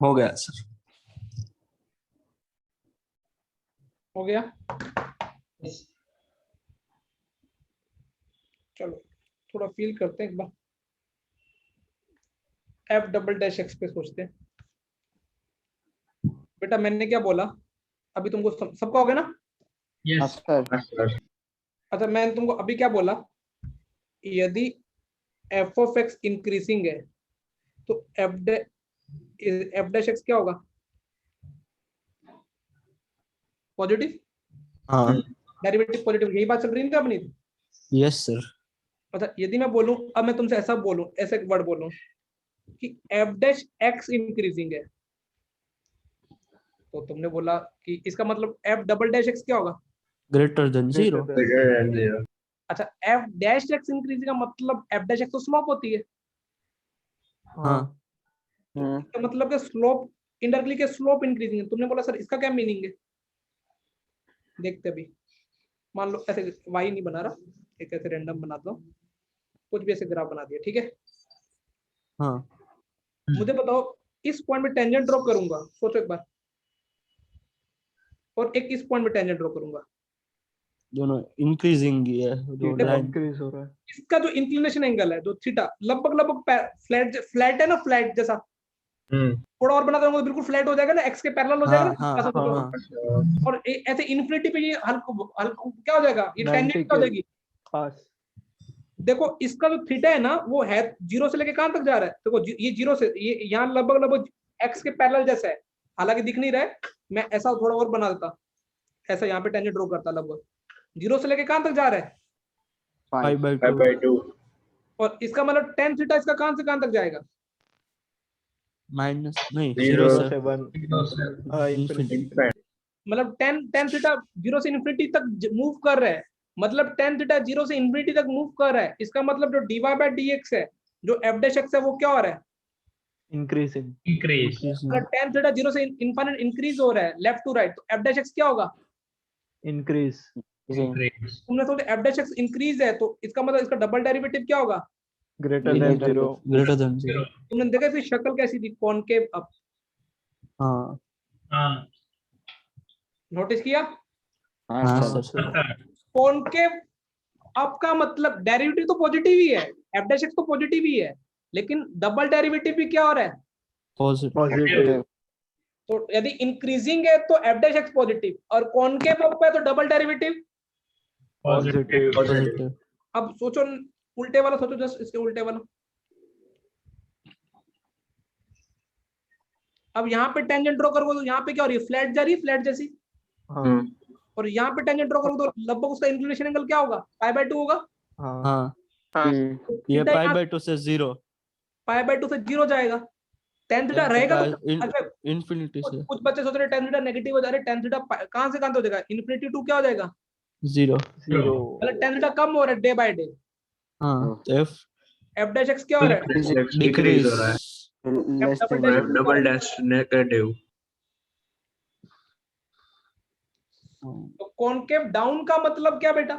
D: हो गया सर।
B: हो गया, चलो थोड़ा फील करते हैं एक बार। एफ डबल डैश एक्स पे सोचते हैं। बेटा मैंने क्या बोला अभी तुमको, सबका हो गया ना?
C: हाँ
E: यस
C: सर।
B: अच्छा मैंने तुमको अभी क्या बोला, यदि एफ ऑफ एक्स इंक्रीजिंग है तो एफ डैश एक्स क्या होगा? पॉजिटिव।
D: हाँ।
B: डेरिवेटिव पॉजिटिव, यही बात चल रही थी अपनी।
D: Yes sir.
B: अच्छा यदि मैं बोलूं, अब मैं तुमसे ऐसा बोलूं, ऐसे एक वर्ड बोलूं कि एफ डैश एक्स इंक्रीजिंग है, तो तुमने बोला कि इसका मतलब एफ डबल डैश एक्स क्या होगा?
D: Greater than zero.
B: अच्छा एफ डैश एक्स इंक्रीजिंग का मतलब एफ डैश एक्स तो स्लोप होती है,
D: हाँ।
B: तो मतलब कि स्लोप इंडायरेक्टली के स्लोप इंक्रीजिंग है। तुमने बोला सर इसका क्या मीनिंग है? देखते अभी, मान लो ऐसे वाई नहीं बना रहा, एक ऐसे रैंडम बनाता हूँ, कुछ भी ऐसे ग्राफ बना दिया, ठीक है।
D: हाँ।
B: मुझे बताओ इस पॉइंट में टेंजेंट ड्रॉ करूंगा, सोचो एक बार, और एक इस पॉइंट में टेंजेंट ड्रॉ करूंगा,
D: दोनों इंक्रीजिंग ही है, जो
B: देखो,
D: लाइन।
A: इंक्रीज हो रहा है।
B: इसका जो इंक्लिनेशन एंगल है जो थीटा, लगभग लगभग फ्लैट फ्लैट है ना, फ्लैट जैसा। थोड़ा और बना दूंगा तो बिल्कुल फ्लैट हो जाएगा ना, एक्स के पैरेलल हो जाएगा
D: हाँ
B: ना,
D: हाँ
B: ऐसा
D: हाँ।
B: और ऐसे इन्फिनिटी पे ये हल्का क्या हो जाएगा, ये
A: 90
B: टेंजेंट क्या हो
A: के
B: जाएगी?
A: पास।
B: देखो इसका जो थीटा है ना वो है जीरो से लेके कहां तक जा रहा है, देखो ये जीरो से ये यहाँ लगभग लगभग एक्स के पैरेलल जैसा है, हालांकि दिख नहीं रहा है, मैं ऐसा थोड़ा और बना देता, ऐसा यहाँ पे टेंजेंट ड्रॉ करता, लगभग जीरो से लेके कहां तक जा रहा है,
D: 5/2।
B: और इसका मतलब टेन थीटा इसका कहां से कहां तक जाएगा,
D: माइनस नहीं,
A: जीरो
D: जीरो
A: से
D: से
A: वन इंफिनिटी।
B: मतलब tan थीटा 0 से इन्फिनिटी तक मूव कर रहा है, मतलब tan थीटा 0 से इन्फिनिटी तक मूव कर रहा है। इसका मतलब जो dy बाय dx है, जो f डैश x है, वो क्या हो रहा है?
A: इंक्रीजिंग।
E: इंक्रीज।
B: अगर tan थीटा 0 से इनफाइनाइट इंक्रीज हो रहा है लेफ्ट टू राइट, तो f डैश x क्या होगा?
A: इंक्रीज।
E: इंक्रीज।
B: तुमने सोचा f डैश x इंक्रीज है, तो इसका मतलब इसका डबल डेरिवेटिव क्या होगा?
A: Greater than zero.
D: Greater than zero.
B: तुमने देखा इसकी शक्ल कैसी थी? कॉनकेव अप,
D: हाँ
E: हाँ
B: नोटिस किया?
C: हाँ
D: हाँ
C: सर।
D: सर।
B: कॉनकेव अप का मतलब डेरिवेटिव तो पॉजिटिव ही है, f डैश x तो पॉजिटिव ही है, लेकिन डबल डेरिवेटिव भी क्या हो रहा है?
D: पॉजिटिव।
A: पॉजिटिव।
B: तो यदि इंक्रीजिंग है तो f डैश x पॉजिटिव, और कॉनकेव अप है तो डबल डेरिवेटिव
A: पॉजिटिव।
D: पॉजिटिव।
B: अब सोचो उल्टे वाला, सोचो जस्ट इसके उल्टे वाला। अब यहाँ पे टेंजेंट ड्रॉ करोगे तो यहाँ पे क्या हो रही है? फ्लैट जा रही है, फ्लैट जैसी।
A: हाँ
B: और यहाँ पे टेंजेंट ड्रॉ करोगे तो लगभग उसका इंक्लिनेशन एंगल क्या होगा? π/2 होगा।
A: हाँ
D: हाँ,
G: हाँ
B: तो
D: ये
B: थीटा
D: पाई
B: यहाँ
D: बाय 2 से जीरो।
B: π/2 से 0 जाएगा, tan थीटा रहेगा तो अच्छा।
D: इन्फिनिटी से
B: कुछ बच्चे सोच रहे tan थीटा नेगेटिव हो जा रहे, tan थीटा कहां से कहां हो जाएगा? इन्फिनिटी टू क्या हो जाएगा?
D: जीरो।
A: जीरो।
B: मतलब tan थीटा कम हो रहा है डे बाय डे।
D: हाँ, तो
B: f डैश x क्या हो रहा है?
E: डिक्रीज हो रहा है।
C: Less
B: double
C: than
B: dash
E: double dash negative.
B: तो कॉनकेव डाउन का मतलब क्या बेटा?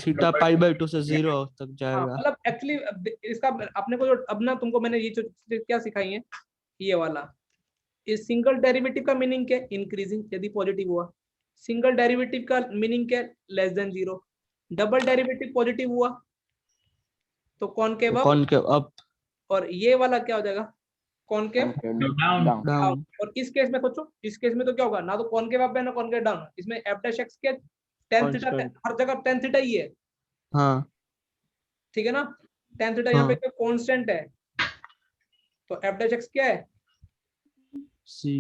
D: थीटा पाई बाय 2 से जीरो तक
B: हाँ,
D: जाएगा।
B: मतलब एक्चुअली इसका अपने को जो अब ना तुमको मैंने ये जो क्या सिखाई है, ये वाला, इस सिंगल डेरिवेटिव का मीनिंग क्या है? इंक्रीजिंग यदि पॉजिटिव हुआ। सिंगल डेरिवेटिव का मीनिंग क्या है? Less than zero. Double derivative positive हुआ तो कॉनकेव अप,
D: कॉनकेव अप।
B: और ये वाला क्या हो जाएगा? Concave
E: down.
C: डाउन।
D: डाउन।
B: और इस केस में सोचो, इस केस में तो क्या होगा? ना तो कॉनकेव अप है ना कॉनकेव डाउन। इसमें f डैश x के tan थीटा,
A: Constant.
B: हर जगह tan थीटा ही है,
D: हाँ
B: ठीक है ना? tan थीटा यहाँ
D: हाँ।
B: पे कांस्टेंट है, तो f डैश x क्या है?
D: सी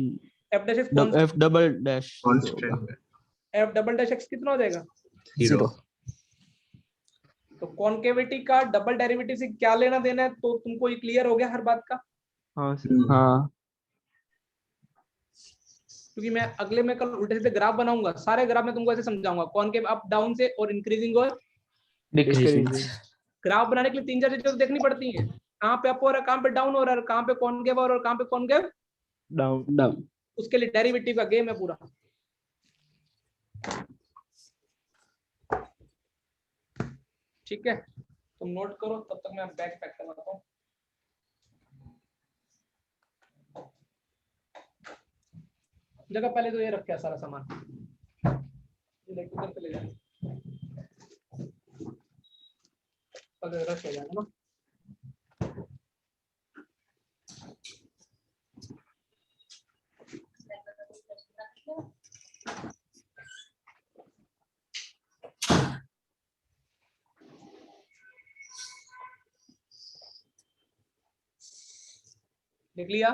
B: f dash x
D: F double dash
E: constant.
B: f double dash x कितना हो जाएगा?
E: जीरो।
B: तो कॉनकेविटी का डबल डेरिवेटिव से क्या लेना देना है, तो तुमको ये क्लियर हो गया हर बात का।
A: हाँ
D: हाँ
B: क्योंकि मैं अगले में कल उल्टे सीधे ग्राफ बनाऊंगा, सारे ग्राफ में तुमको ऐसे समझाऊंगा, कॉनकेव अप डाउन से और इंक्रीजिंग और
A: डिक्रीजिंग।
B: ग्राफ बनाने के लिए 3-4 चीजें तो देखनी पड़ती हैं, कहाँ पे अप हो रहा है, कहाँ पे डाउन हो रहा है, कहाँ पे कॉनकेव और कहाँ पे कॉनकेव।
A: डाउन।
D: डाउन।
B: उसके लिए डेरिवेटिव का गेम है पूरा। ठीक है, तुम नोट करो, तब तक मैं बैग पैक करवाता हूँ। जगह पहले तो ये रखे सारा सामान, ये लेके उधर चले जाए, अगर रश हो जाएगा ना। देख लिया?